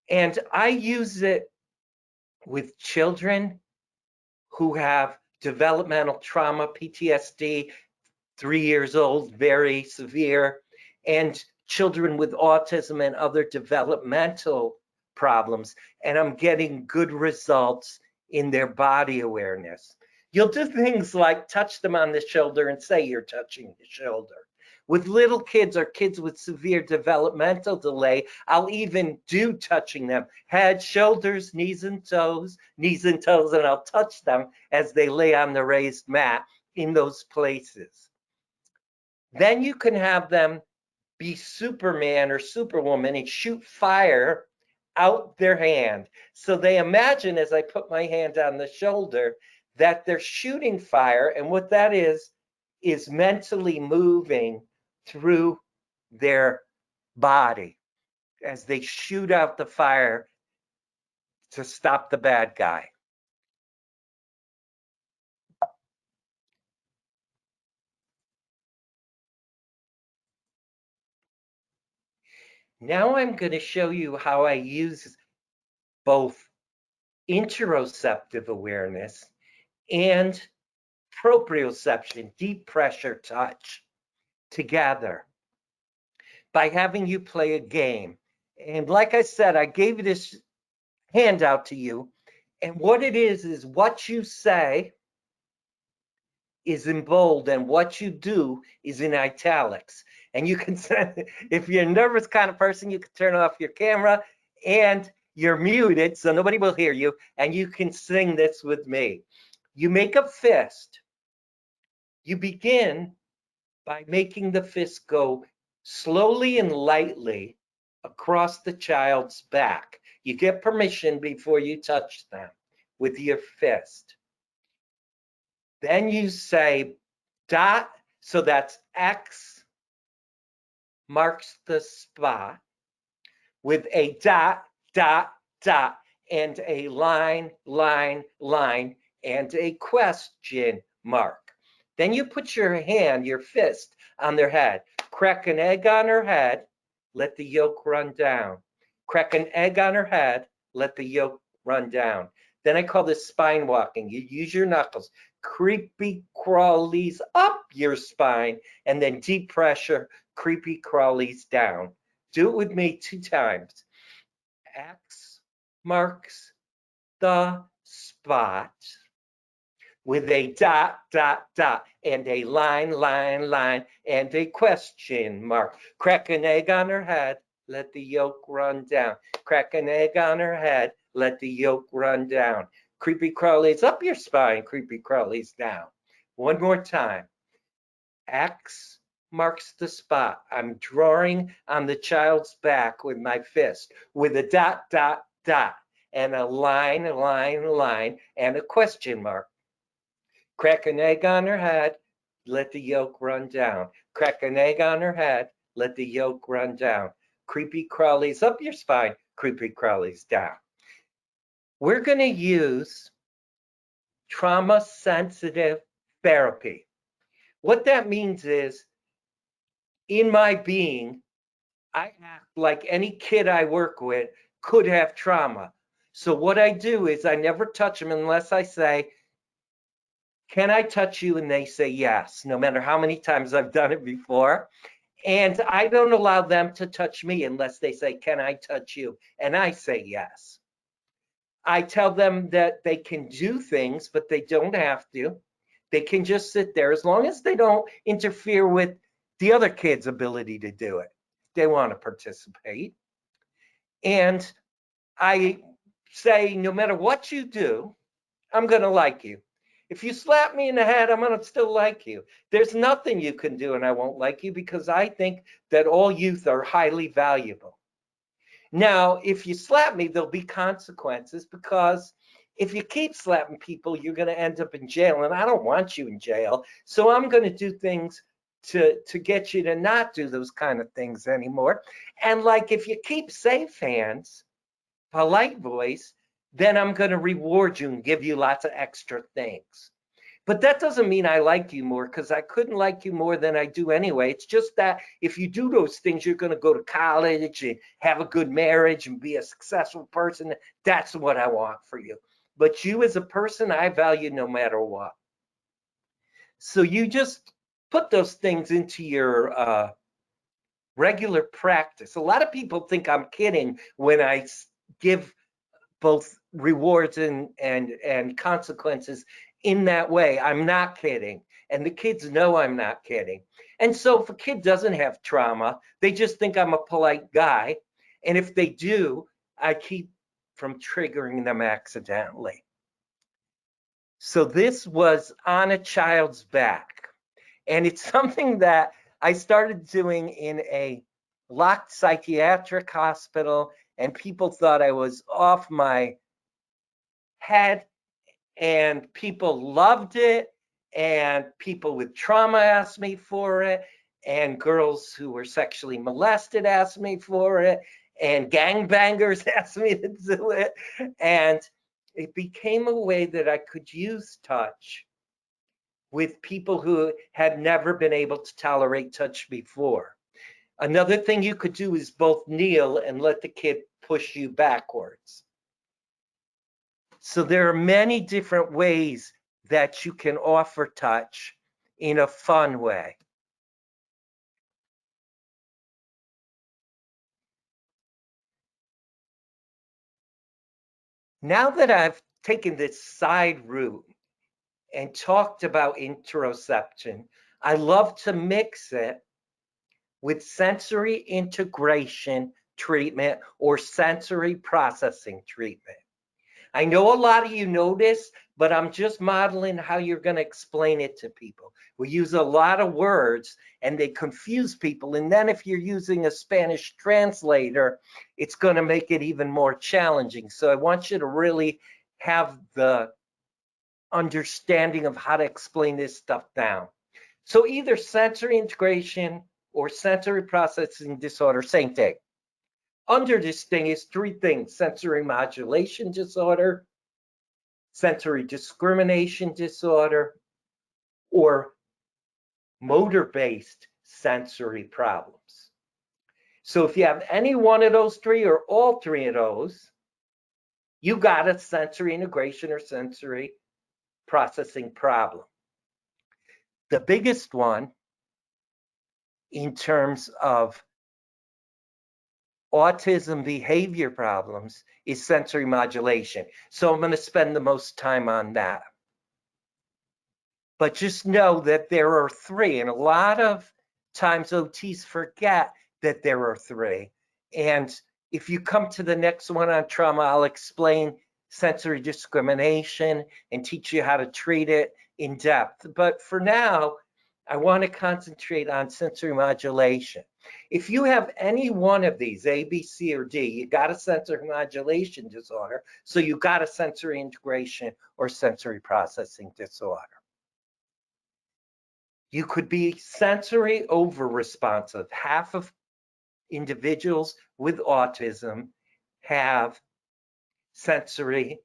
And I use it with children who have developmental trauma, PTSD, 3 years old, very severe, and children with autism and other developmental problems. And I'm getting good results in their body awareness. You'll do things like touch them on the shoulder and say you're touching the shoulder. With little kids or kids with severe developmental delay, I'll even do touching them, head, shoulders, knees and toes, and I'll touch them as they lay on the raised mat in those places. Then you can have them be Superman or Superwoman and shoot fire out their hand. So they imagine, as I put my hand on the shoulder, that they're shooting fire. And what that is mentally moving through their body as they shoot out the fire to stop the bad guy. Now I'm going to show you how I use both interoceptive awareness and proprioception, deep pressure touch, together by having you play a game. And like I said, I gave this handout to you. And what it is what you say is in bold and what you do is in italics. And you can, if you're a nervous kind of person, you can turn off your camera and you're muted so nobody will hear you, and you can sing this with me. You make a fist. You begin by making the fist go slowly and lightly across the child's back. You get permission before you touch them with your fist. Then you say dot, so that's X marks the spot, with a dot, dot, dot, and a line, line, line, and a question mark. Then you put your hand, your fist, on their head. Crack an egg on her head, let the yolk run down. Crack an egg on her head, let the yolk run down. Then I call this spine walking. You use your knuckles, creepy crawlies up your spine, and then deep pressure, creepy crawlies down. Do it with me 2 times. X marks the spot, with a dot, dot, dot, and a line, line, line, and a question mark. Crack an egg on her head, let the yolk run down. Crack an egg on her head, let the yolk run down. Creepy crawlies up your spine, creepy crawlies down. One more time. X marks the spot. I'm drawing on the child's back with my fist with a dot, dot, dot, and a line, line, line, and a question mark. Crack an egg on her head, let the yolk run down. Crack an egg on her head, let the yolk run down. Creepy crawlies up your spine, creepy crawlies down. We're going to use trauma-sensitive therapy. What that means is, in my being, I act like any kid I work with could have trauma. So what I do is I never touch them unless I say, can I touch you? And they say yes, no matter how many times I've done it before. And I don't allow them to touch me unless they say, can I touch you? And I say yes. I tell them that they can do things, but they don't have to. They can just sit there as long as they don't interfere with the other kid's ability to do it. They want to participate. And I say, no matter what you do, I'm going to like you. If you slap me in the head, I'm going to still like you. There's nothing you can do and I won't like you, because I think that all youth are highly valuable. Now, if you slap me, there'll be consequences, because if you keep slapping people, you're going to end up in jail, and I don't want you in jail. So I'm going to do things to get you to not do those kind of things anymore. And like, if you keep safe hands, polite voice, then I'm going to reward you and give you lots of extra things. But that doesn't mean I like you more, because I couldn't like you more than I do anyway. It's just that if you do those things, you're going to go to college and have a good marriage and be a successful person. That's what I want for you. But you as a person, I value no matter what. So you just put those things into your regular practice. A lot of people think I'm kidding when I give both rewards and consequences in that way. I'm not kidding. And the kids know I'm not kidding. And so if a kid doesn't have trauma, they just think I'm a polite guy. And if they do, I keep from triggering them accidentally. So this was on a child's back. And it's something that I started doing in a locked psychiatric hospital, and people thought I was off my head, and people loved it, and people with trauma asked me for it, and girls who were sexually molested asked me for it, and gangbangers asked me to do it. And it became a way that I could use touch with people who had never been able to tolerate touch before. Another thing you could do is both kneel and let the kid push you backwards. So there are many different ways that you can offer touch in a fun way. Now that I've taken this side route and talked about interoception, I love to mix it with sensory integration treatment or sensory processing treatment. I know a lot of you know this, but I'm just modeling how you're going to explain it to people. We use a lot of words and they confuse people. And then if you're using a Spanish translator, it's going to make it even more challenging. So I want you to really have the understanding of how to explain this stuff down. So either sensory integration or sensory processing disorder, same thing. Under this thing is three things: sensory modulation disorder, sensory discrimination disorder, or motor-based sensory problems. So if you have any one of those three or all three of those, you got a sensory integration or sensory processing problem. The biggest one in terms of autism behavior problems is sensory modulation. So I'm going to spend the most time on that. But just know that there are three, and a lot of times OTs forget that there are three. And if you come to the next one on trauma, I'll explain sensory discrimination and teach you how to treat it in depth. But for now, I want to concentrate on sensory modulation. If you have any one of these, A, B, C, or D, you got a sensory modulation disorder, so you got a sensory integration or sensory processing disorder. You could be sensory over responsive. Half of individuals with autism have sensory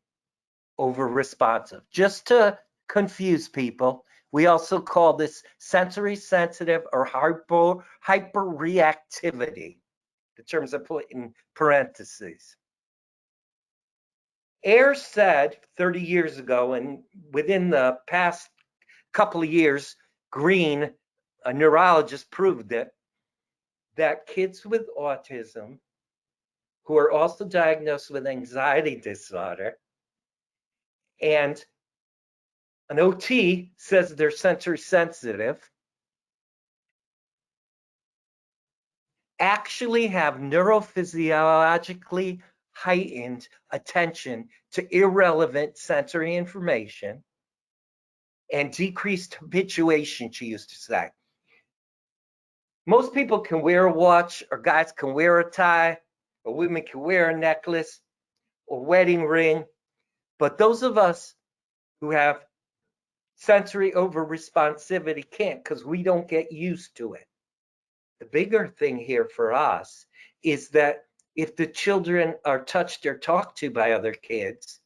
over responsive. Just to confuse people, we also call this sensory sensitive or hyperreactivity. The terms are put in parentheses. Ayres said 30 years ago, and within the past couple of years, Green, a neurologist, proved it, that kids with autism who are also diagnosed with anxiety disorder and an OT says they're sensory sensitive actually have neurophysiologically heightened attention to irrelevant sensory information and decreased habituation, she used to say. Most people can wear a watch, or guys can wear a tie, or women can wear a necklace or wedding ring, but those of us who have sensory over responsivity can't, because we don't get used to it. The bigger thing here for us is that if the children are touched or talked to by other kids,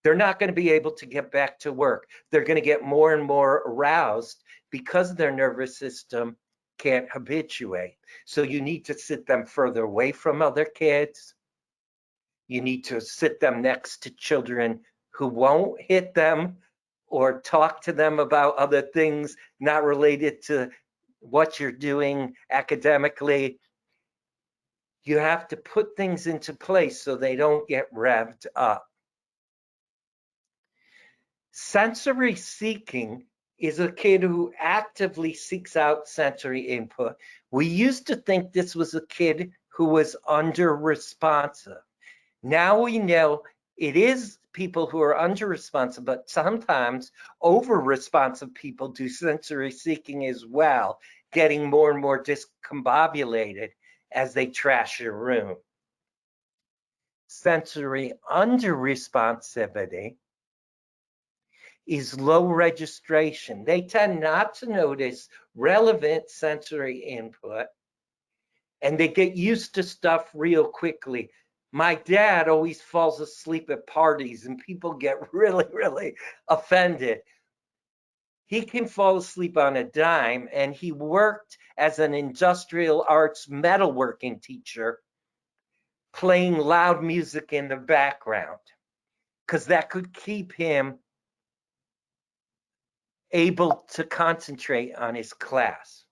they're not going to be able to get back to work. They're going to get more and more aroused because their nervous system can't habituate. So you need to sit them further away from other kids. You need to sit them next to children who won't hit them or talk to them about other things not related to what you're doing academically. You have to put things into place so they don't get revved up. Sensory seeking is a kid who actively seeks out sensory input. We used to think this was a kid who was under responsive. Now we know it is people who are under responsive, but sometimes over responsive people do sensory seeking as well, getting more and more discombobulated as they trash your room. Sensory under responsivity is low registration. They tend not to notice relevant sensory input, and they get used to stuff real quickly. My dad always falls asleep at parties, and people get really, really offended. He can fall asleep on a dime, and he worked as an industrial arts metalworking teacher, playing loud music in the background, because that could keep him able to concentrate on his class.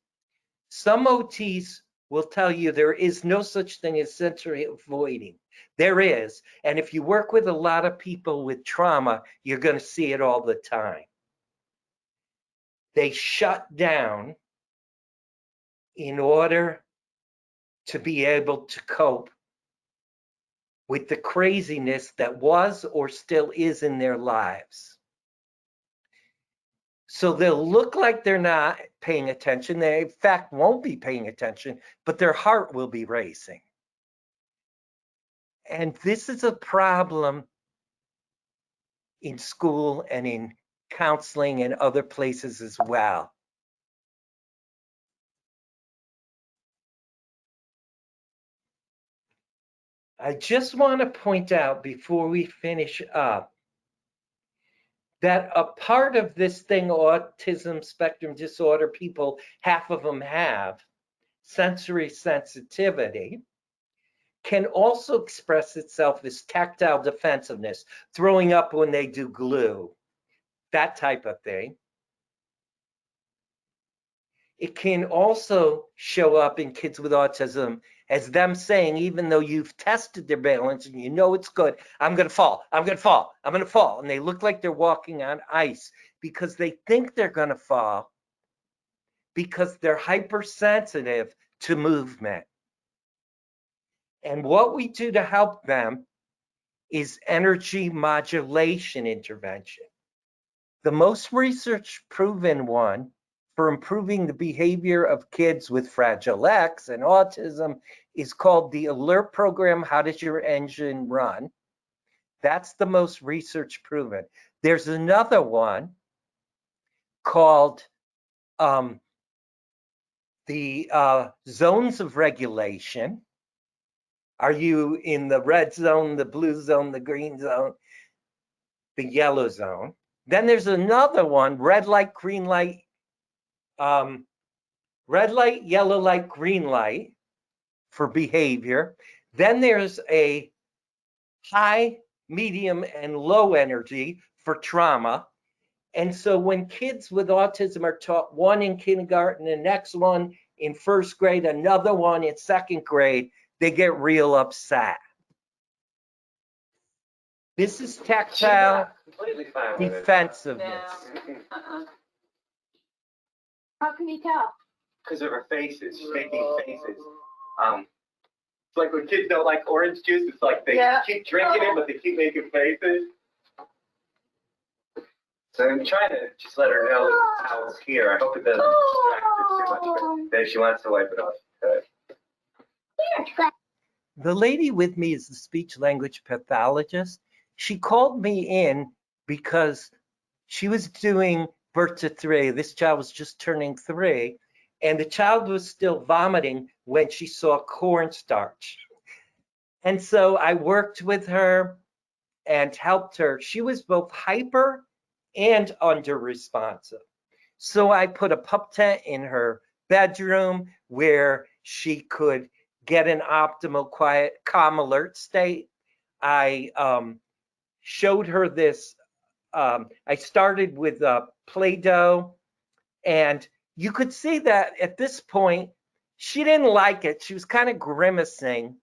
Some OTs will tell you there is no such thing as sensory avoiding. There is, and if you work with a lot of people with trauma, you're going to see it all the time. They shut down in order to be able to cope with the craziness that was or still is in their lives. So they'll look like they're not paying attention. They, in fact, won't be paying attention, but their heart will be racing. And this is a problem in school and in counseling and other places as well. I just want to point out before we finish up that a part of this thing, autism spectrum disorder, people, half of them have sensory sensitivity, can also express itself as tactile defensiveness, throwing up when they do glue, that type of thing. It can also show up in kids with autism as them saying, even though you've tested their balance and you know it's good, I'm going to fall, I'm going to fall, I'm going to fall. And they look like they're walking on ice because they think they're going to fall because they're hypersensitive to movement. And what we do to help them is energy modulation intervention. The most research proven one for improving the behavior of kids with Fragile X and autism is called the ALERT program. How does your engine run? That's the most research proven. There's another one called the zones of regulation. Are you in the red zone, the blue zone, the green zone, the yellow zone? Then there's another one, red light, green light, red light, yellow light, green light for behavior. Then there's a high, medium, and low energy for trauma. And so when kids with autism are taught one in kindergarten, the next one in first grade, another one in second grade, they get real upset. This is tactile defensiveness. How can you tell? Because of her faces, she's making faces. It's like when kids don't like orange juice, it's like they keep drinking it, but they keep making faces. So I'm trying to just let her know how it's here. I hope it doesn't distract her too much, but if she wants to wipe it off, The lady with me is the speech language pathologist. She called me in because she was doing birth to 3. This child was just turning 3, and the child was still vomiting when she saw cornstarch. And so I worked with her and helped her. She was both hyper and under responsive. So I put a pup tent in her bedroom where she could get an optimal, quiet, calm alert state. I showed her this. I started with Play-Doh, and you could see that at this point, she didn't like it. She was kind of grimacing,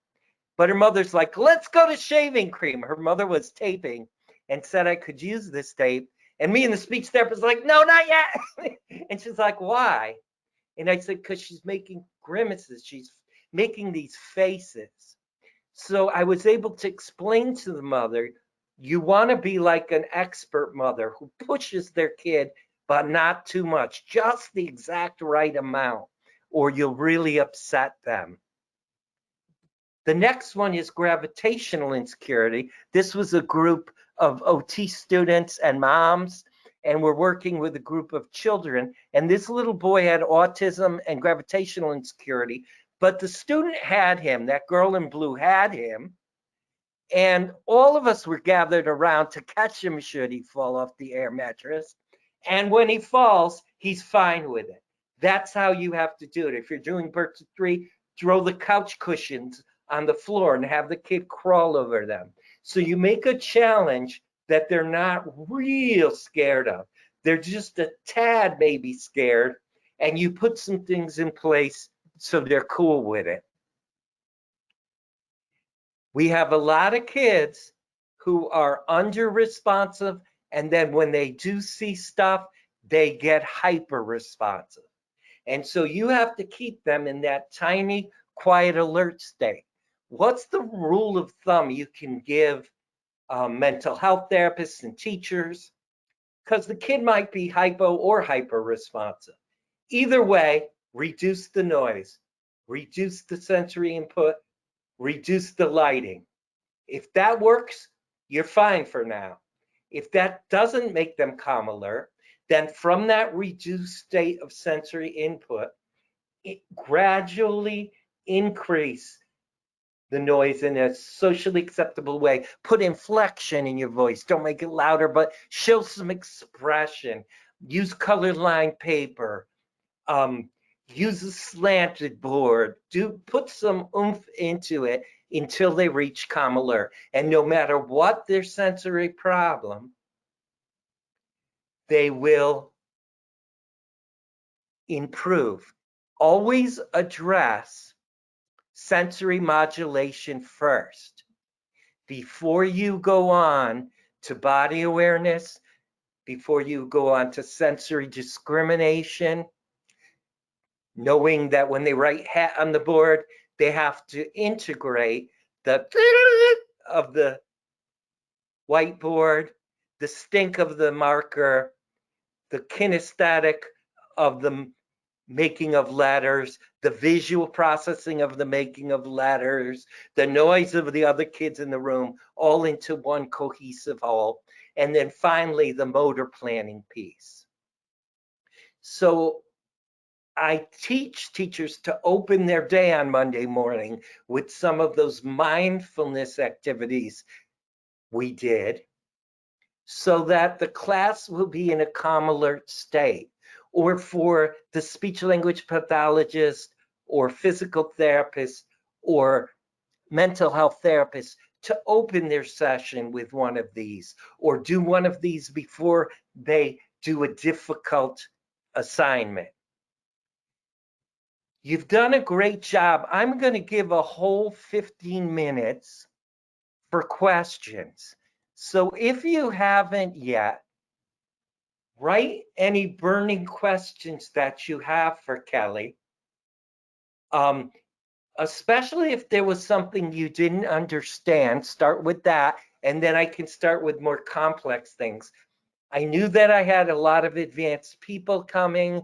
but her mother's like, let's go to shaving cream. Her mother was taping and said I could use this tape. And me and the speech therapist like, no, not yet. And she's like, why? And I said, because she's making grimaces. She's making these faces. So I was able to explain to the mother, you want to be like an expert mother who pushes their kid, but not too much, just the exact right amount, or you'll really upset them. The next one is gravitational insecurity. This was a group of OT students and moms, and we're working with a group of children. And this little boy had autism and gravitational insecurity, but the student had him, that girl in blue had him, and all of us were gathered around to catch him should he fall off the air mattress. And when he falls, he's fine with it. That's how you have to do it. If you're doing birth to 3, throw the couch cushions on the floor and have the kid crawl over them. So you make a challenge that they're not real scared of. They're just a tad maybe scared, and you put some things in place so they're cool with it. We have a lot of kids who are under responsive, and then when they do see stuff, they get hyper responsive. And so you have to keep them in that tiny, quiet alert state. What's the rule of thumb you can give mental health therapists and teachers? Because the kid might be hypo or hyper responsive. Either way, reduce the noise, reduce the sensory input, reduce the lighting. If that works, you're fine for now. If that doesn't make them calm alert, then from that reduced state of sensory input, gradually increase the noise in a socially acceptable way. Put inflection in your voice. Don't make it louder, but show some expression. Use colored lined paper. Use a slanted board. Put some oomph into it until they reach calm alert. And no matter what their sensory problem, they will improve. Always address sensory modulation first before you go on to body awareness, before you go on to sensory discrimination, knowing that when they write hat on the board, they have to integrate the of the whiteboard, the stink of the marker, the kinesthetic of the making of letters, the visual processing of the making of letters, the noise of the other kids in the room, all into one cohesive whole. And then finally, the motor planning piece. So I teach teachers to open their day on Monday morning with some of those mindfulness activities we did, so that the class will be in a calm, alert state. Or for the speech language pathologist or physical therapist or mental health therapists to open their session with one of these, or do one of these before they do a difficult assignment. You've done a great job. I'm going to give a whole 15 minutes for questions. So if you haven't yet, write any burning questions that you have for Kelly, especially if there was something you didn't understand. Start with that, and then I can start with more complex things. I knew that I had a lot of advanced people coming,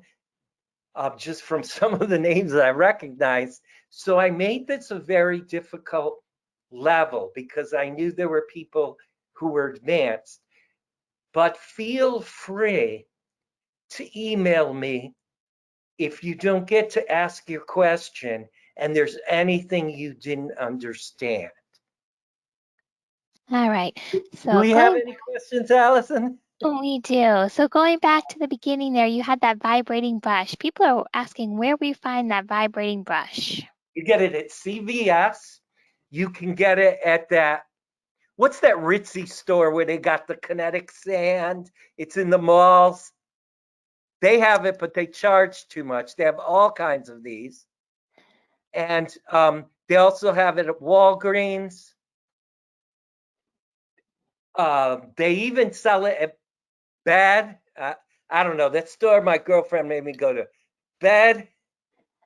just from some of the names that I recognized. So I made this a very difficult level because I knew there were people who were advanced. But feel free to email me if you don't get to ask your question and there's anything you didn't understand. All right. Do So we have any questions, Allison? we do. So going back to the beginning there, you had that vibrating brush. People are asking where we find that vibrating brush. You get it at CVS. You can get it at that, what's that ritzy store where they got the kinetic sand? It's in the malls. They have it, but they charge too much. They have all kinds of these. And they also have it at Walgreens. They even sell it at Bed. I don't know. That store my girlfriend made me go to. Bed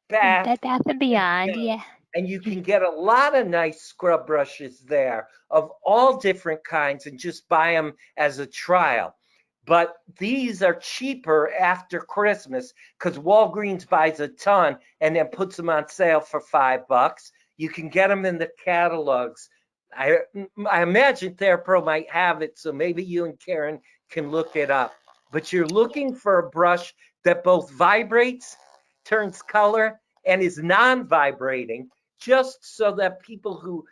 Bath Bath and Beyond, yeah. And you can get a lot of nice scrub brushes there of all different kinds and just buy them as a trial. But these are cheaper after Christmas because Walgreens buys a ton and then puts them on sale for $5. You can get them in the catalogs. I imagine Therapro might have it, so maybe you and Karen can look it up. But you're looking for a brush that both vibrates, turns color, and is non-vibrating, just so that people who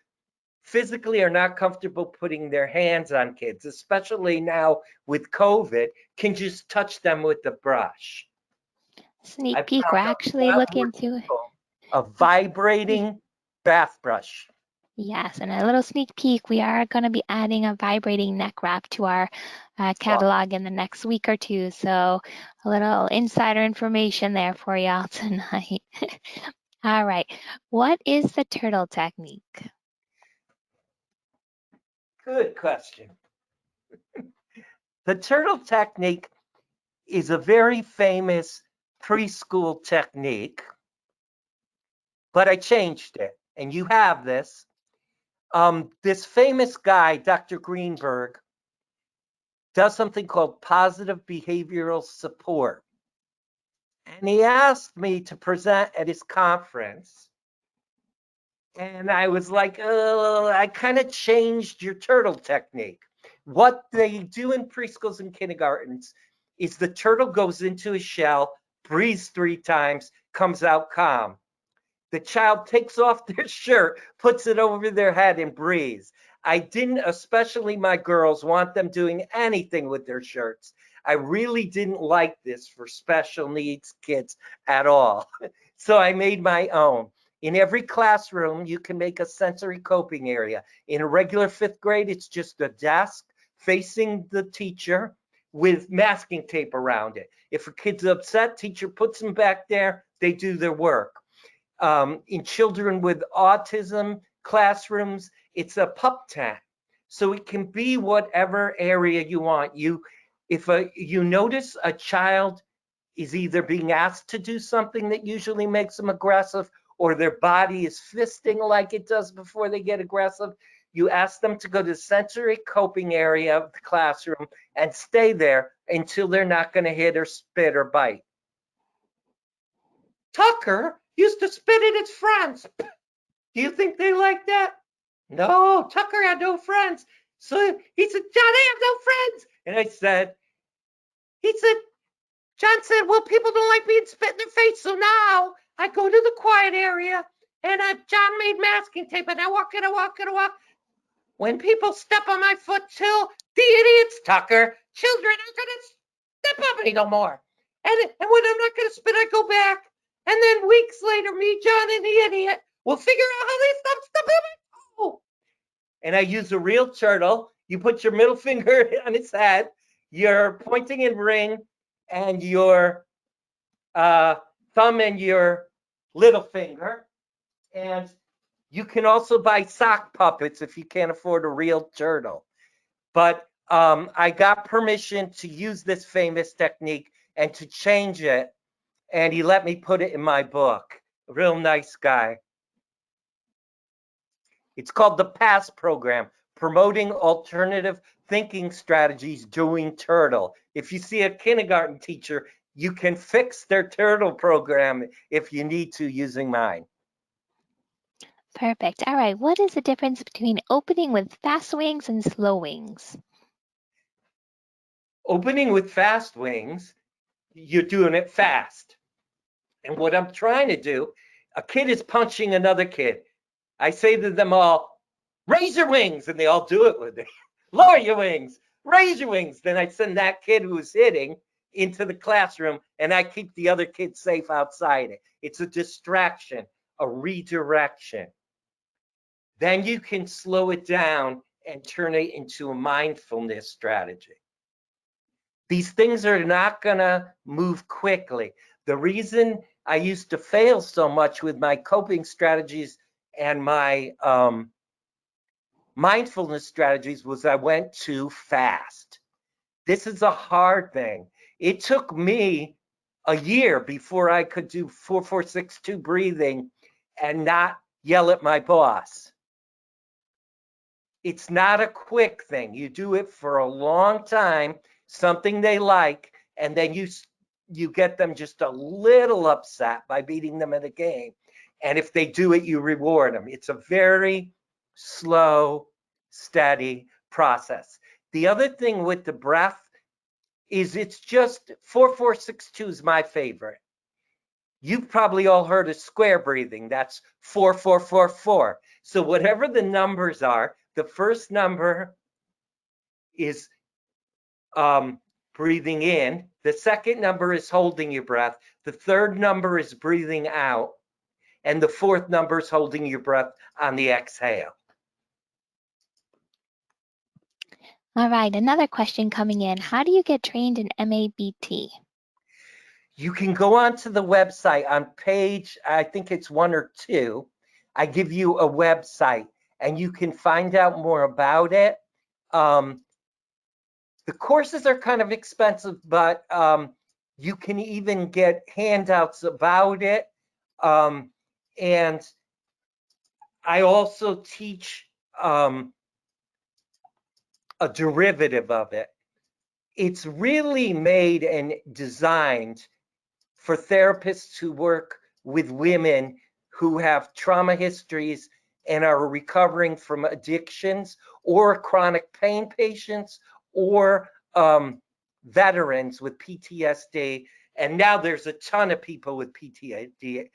physically are not comfortable putting their hands on kids, especially now with COVID, can just touch them with the brush. Sneak peek, we're actually looking to a vibrating bath brush. Yes, and a little sneak peek, we are going to be adding a vibrating neck wrap to our catalog in the next week or two. So a little insider information there for y'all tonight. All right, what is the turtle technique? Good question. The turtle technique is a very famous preschool technique, but I changed it, and you have this. This famous guy, Dr. Greenberg, does something called positive behavioral support. And he asked me to present at his conference. And I was like, I kind of changed your turtle technique. What they do in preschools and kindergartens is the turtle goes into a shell, breathes 3 times, comes out calm. The child takes off their shirt, puts it over their head, and breathes. I didn't, especially my girls, want them doing anything with their shirts. I really didn't like this for special needs kids at all. So I made my own. In every classroom, you can make a sensory coping area. In a regular 5th grade, it's just a desk facing the teacher with masking tape around it. If a kid's upset, teacher puts them back there, they do their work. In children with autism classrooms, it's a pup tent. So it can be whatever area you want. If you notice a child is either being asked to do something that usually makes them aggressive, or their body is fisting like it does before they get aggressive, you ask them to go to the sensory coping area of the classroom and stay there until they're not going to hit or spit or bite. Tucker used to spit at his friends. Do you think they like that? No, Tucker had no friends. So he said, Johnny, I have no friends. And I said, he said, John said, well, people don't like being spit in their face, so now I go to the quiet area and John made masking tape and I walk and I walk and I walk. When people step on my foot, tell the idiots, Tucker, children aren't going to step on me no more. And when I'm not going to spit, I go back. And then weeks later, me, John, and the idiot will figure out how they stop stepping on my toe. And I use a real turtle. You put your middle finger on its head, your pointing and ring, and your thumb and your little finger. And you can also buy sock puppets if you can't afford a real turtle. But I got permission to use this famous technique and to change it. And he let me put it in my book. A real nice guy. It's called the PASS program, Promoting Alternative Thinking Strategies Doing Turtle. If you see a kindergarten teacher, you can fix their turtle program if you need to using mine. Perfect. All right. What is the difference between opening with fast wings and slow wings? Opening with fast wings, you're doing it fast. And what I'm trying to do, a kid is punching another kid. I say to them all, raise your wings, and they all do it with me. Lower your wings, raise your wings. Then I send that kid who's hitting into the classroom, and I keep the other kids safe outside it. It's a distraction, a redirection. Then you can slow it down and turn it into a mindfulness strategy. These things are not going to move quickly. The reason I used to fail so much with my coping strategies and my mindfulness strategies was I went too fast. This is a hard thing. It took me a year before I could do 4-4-6-2 breathing and not yell at my boss. It's not a quick thing. You do it for a long time, something they like, and then you get them just a little upset by beating them at a game. And if they do it, you reward them. It's a very slow, steady process. The other thing with the breath is it's just 4-4-6-2 is my favorite. You've probably all heard of square breathing. That's 4-4-4-4. So whatever the numbers are, the first number is breathing in. The second number is holding your breath. The third number is breathing out. And the fourth number is holding your breath on the exhale. All right. Another question coming in. How do you get trained in MABT? You can go onto the website on page, I think it's 1 or 2. I give you a website and you can find out more about it. The courses are kind of expensive, but you can even get handouts about it. And I also teach a derivative of it. It's really made and designed for therapists who work with women who have trauma histories and are recovering from addictions, or chronic pain patients, or veterans with PTSD. And now there's a ton of people with PTSD.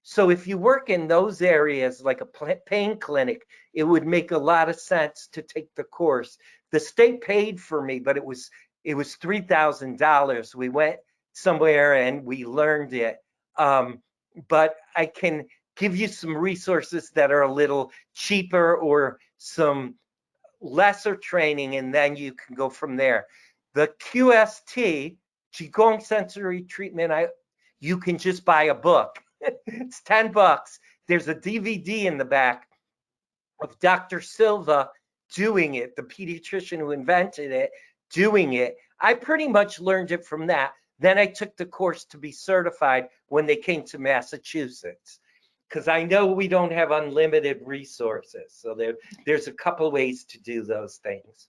So if you work in those areas like a pain clinic, it would make a lot of sense to take the course. The state paid for me, but it was $3,000. We went somewhere and we learned it. But I can give you some resources that are a little cheaper or some lesser training, and then you can go from there. The QST, Qigong Sensory Treatment, you can just buy a book. It's $10. There's a DVD in the back of Dr. Silva doing it, the pediatrician who invented it, doing it. I pretty much learned it from that. Then I took the course to be certified when they came to Massachusetts, because I know we don't have unlimited resources. So there's a couple ways to do those things.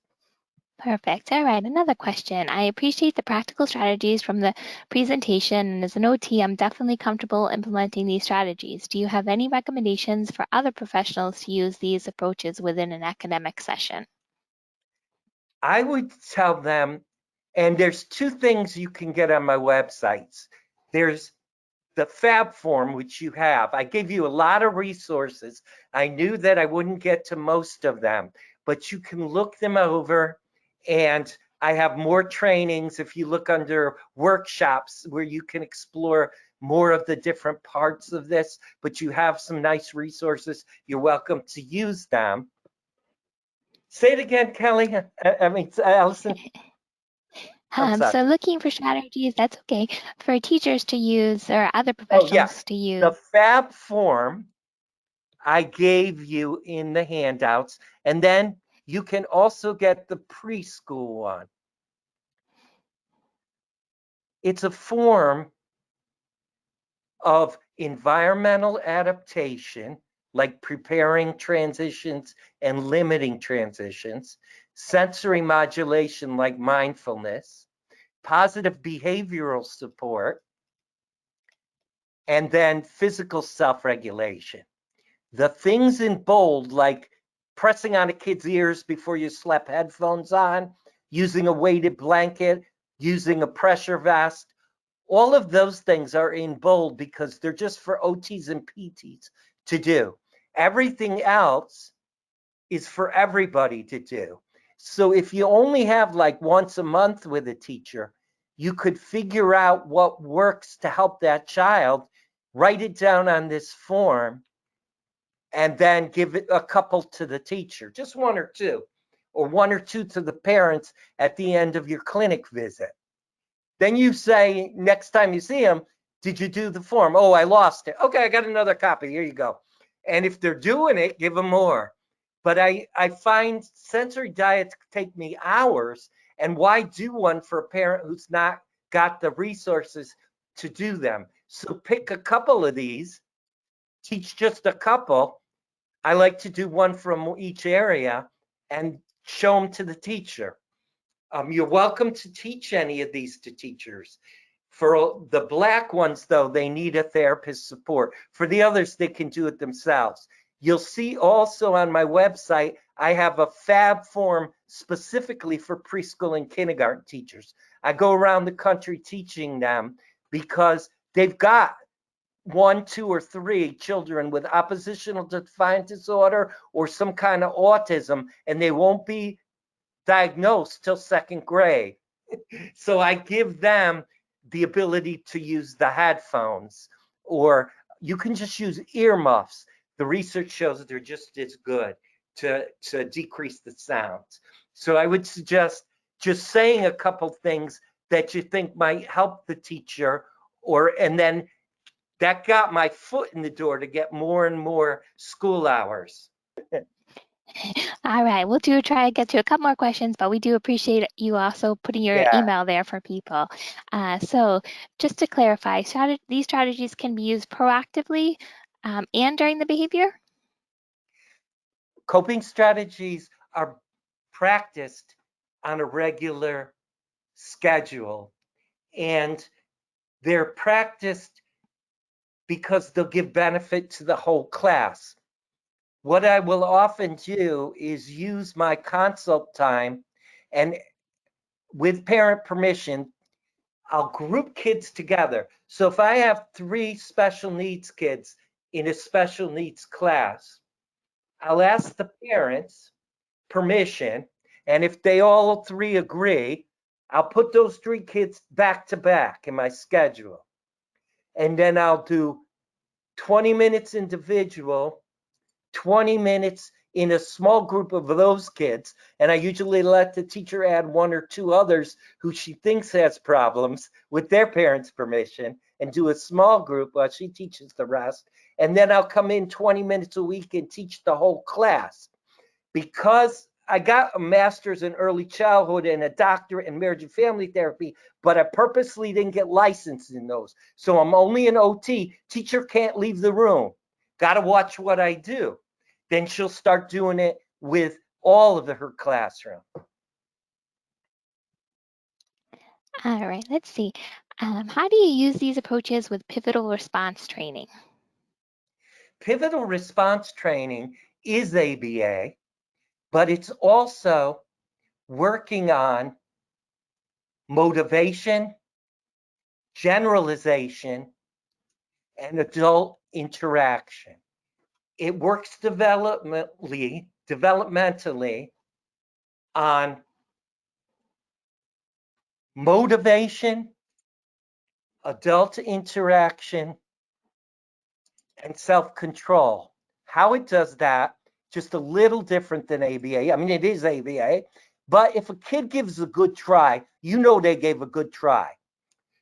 Perfect. All right. Another question. I appreciate the practical strategies from the presentation, and as an OT, I'm definitely comfortable implementing these strategies. Do you have any recommendations for other professionals to use these approaches within an academic session? I would tell them And there's two things you can get on my websites. There's the FAB form, which you have. I gave you a lot of resources. I knew that I wouldn't get to most of them, but you can look them over. And I have more trainings if you look under workshops where you can explore more of the different parts of this, but you have some nice resources. You're welcome to use them. Say it again, Kelly. I mean, Allison. I'm sorry. So looking for strategies, that's okay, for teachers to use or other Oh, professionals yeah. to use. The FAB form I gave you in the handouts, and then you can also get the preschool one. It's a form of environmental adaptation, like preparing transitions and limiting transitions, sensory modulation like mindfulness, positive behavioral support, and then physical self-regulation. The things in bold, like pressing on a kid's ears before you slap headphones on, using a weighted blanket, using a pressure vest, all of those things are in bold because they're just for OTs and PTs to do. Everything else is for everybody to do. So if you only have like once a month with a teacher, you could figure out what works to help that child, write it down on this form, and then give it a couple to the teacher, just one or two to the parents at the end of your clinic visit. Then you say, next time you see them, did you do the form? Oh, I lost it. Okay, I got another copy. Here you go. And if they're doing it, give them more. But I find sensory diets take me hours. And why do one for a parent who's not got the resources to do them? So pick a couple of these, teach just a couple. I like to do one from each area and show them to the teacher. You're welcome to teach any of these to teachers. For the Black ones, though, they need a therapist support. For the others, they can do it themselves. You'll see also on my website, I have a FAB form specifically for preschool and kindergarten teachers. I go around the country teaching them because they've got 1, 2, or 3 children with oppositional defiant disorder or some kind of autism, and they won't be diagnosed till 2nd grade. So I give them the ability to use the headphones, or you can just use earmuffs. The research shows that they're just as good to decrease the sounds. So I would suggest just saying a couple things that you think might help the teacher, and then that got my foot in the door to get more and more school hours. All right, we'll try to get to a couple more questions, but we do appreciate you also putting your email there for people. So just to clarify, these strategies can be used proactively and during the behavior? Coping strategies are practiced on a regular schedule, and they're practiced because they'll give benefit to the whole class. What I will often do is use my consult time, and with parent permission, I'll group kids together. So if I have 3 special needs kids in a special needs class, I'll ask the parents permission, and if they all 3 agree, I'll put those 3 kids back to back in my schedule. And then I'll do 20 minutes individual, 20 minutes in a small group of those kids, and I usually let the teacher add 1 or 2 others who she thinks has problems with their parents' permission, and do a small group while she teaches the rest. And then I'll come in 20 minutes a week and teach the whole class. Because I got a master's in early childhood and a doctorate in marriage and family therapy, but I purposely didn't get licensed in those. So I'm only an OT. Teacher can't leave the room. Got to watch what I do. Then she'll start doing it with all of her classroom. All right, let's see. How do you use these approaches with pivotal response training? Pivotal response training is ABA, but it's also working on motivation, generalization, and adult interaction. It works developmentally on motivation, adult interaction, and self-control. How it does that, just a little different than ABA. I mean, it is ABA, but if a kid gives a good try, you know they gave a good try.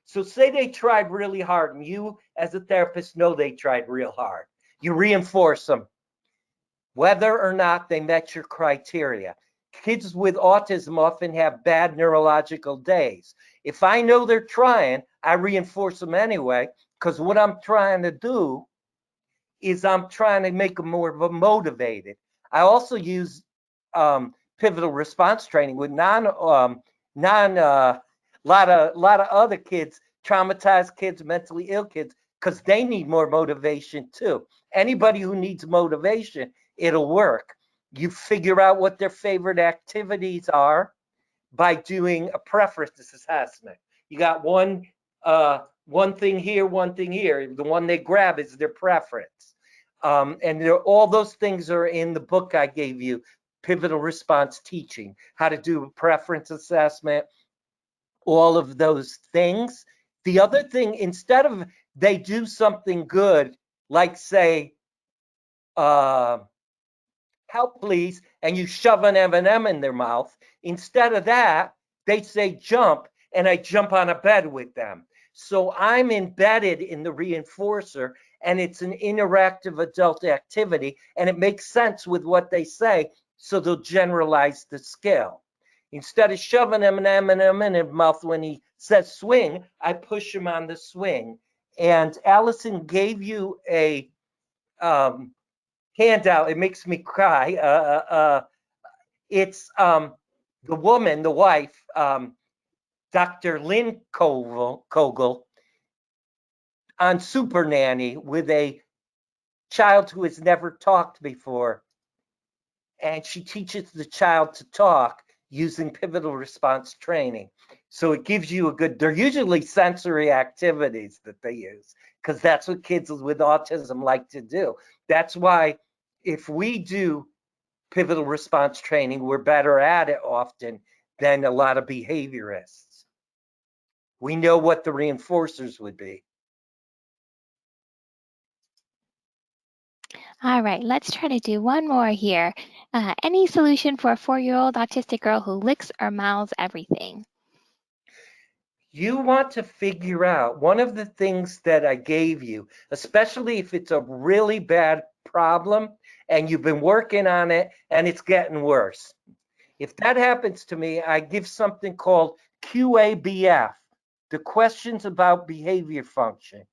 So say they tried really hard, and you as a therapist know they tried real hard. You reinforce them, whether or not they met your criteria. Kids with autism often have bad neurological days. If I know they're trying, I reinforce them anyway, because what I'm trying to do is I'm trying to make them more motivated. I also use pivotal response training with lot of other kids, traumatized kids, mentally ill kids, because they need more motivation too. Anybody who needs motivation, it'll work. You figure out what their favorite activities are by doing a preference assessment. You got one thing here, one thing here. The one they grab is their preference. And all those things are in the book I gave you, Pivotal Response Teaching, how to do a preference assessment, all of those things. The other thing, instead of they do something good, like say, help please, and you shove an M&M in their mouth, instead of that, they say jump, and I jump on a bed with them. So I'm embedded in the reinforcer, and it's an interactive adult activity, and it makes sense with what they say, so they'll generalize the skill. Instead of shoving him an M&M in his mouth when he says swing, I push him on the swing. And Allison gave you a handout. It makes me cry. It's the woman, the wife, Dr. Lynn Kogel, on Super Nanny with a child who has never talked before. And she teaches the child to talk using pivotal response training. So it gives you a good, they're usually sensory activities that they use, because that's what kids with autism like to do. That's why if we do pivotal response training, we're better at it often than a lot of behaviorists. We know what the reinforcers would be. All right, let's try to do one more here. Any solution for a 4-year-old autistic girl who licks or mouths everything? You want to figure out one of the things that I gave you, especially if it's a really bad problem and you've been working on it and it's getting worse. If that happens to me, I give something called QABF, the questions about behavior function.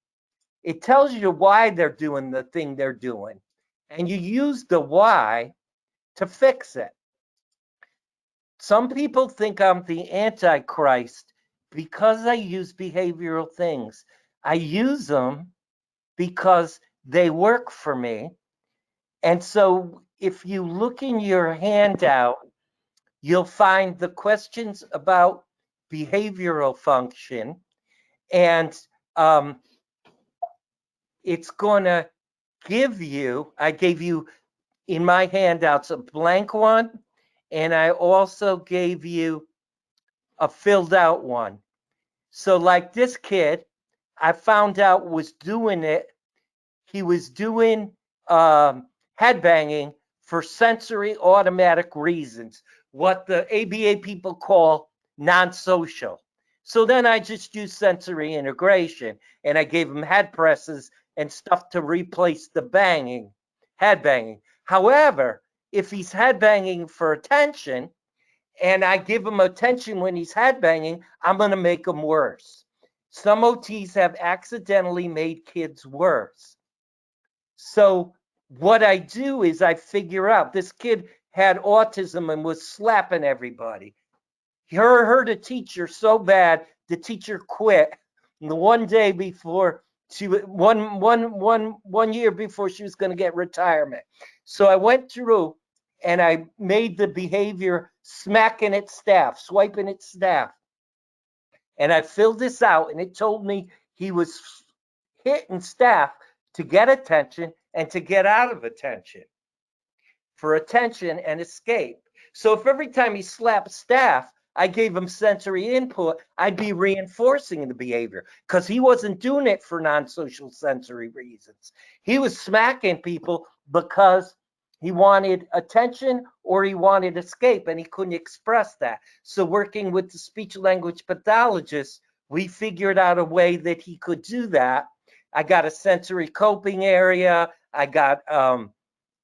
It tells you why they're doing the thing they're doing, and you use the why to fix it. Some people think I'm the Antichrist because I use behavioral things. I use them because they work for me. And so if you look in your handout, you'll find the questions about behavioral function, and it's going to give you, I gave you in my handouts a blank one, and I also gave you a filled out one. So like this kid, I found out was doing it. He was doing headbanging for sensory automatic reasons, what the ABA people call non-social. So then I just used sensory integration, and I gave him head presses and stuff to replace the banging, head banging. However, if he's head banging for attention, and I give him attention when he's headbanging, I'm going to make him worse. Some OTs have accidentally made kids worse. So what I do is I figure out this kid had autism and was slapping everybody. He hurt a teacher so bad, the teacher quit. And the one day before she one year before she was going to get retirement. So I went through and I made the behavior smacking its staff, swiping its staff. And I filled this out, and it told me he was hitting staff to get attention and to get out of attention, for attention and escape. So if every time he slapped staff, I gave him sensory input, I'd be reinforcing the behavior, because he wasn't doing it for non-social sensory reasons. He was smacking people because he wanted attention or he wanted escape, and he couldn't express that. So working with the speech language pathologist, we figured out a way that he could do that. I got a sensory coping area. I got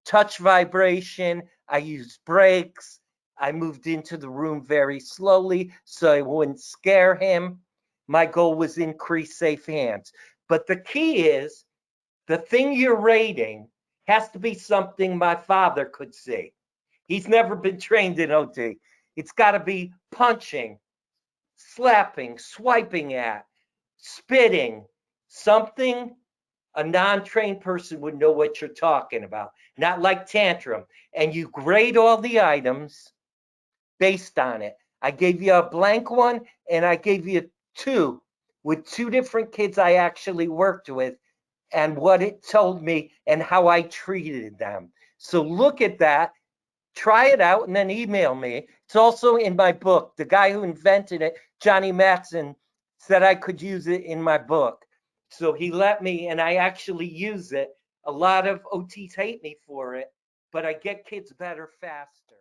touch vibration. I used brakes. I moved into the room very slowly so I wouldn't scare him. My goal was increase safe hands. But the key is, the thing you're rating has to be something my father could see. He's never been trained in OT. It's got to be punching, slapping, swiping at, spitting, something a non-trained person would know what you're talking about, not like tantrum. And you grade all the items based on it. I gave you a blank one, and I gave you 2 with 2 different kids I actually worked with, and what it told me and how I treated them. So look at that, try it out, and then email me. It's also in my book. The guy who invented it, Johnny Matson, said I could use it in my book. So he let me, and I actually use it. A lot of OTs hate me for it, but I get kids better faster.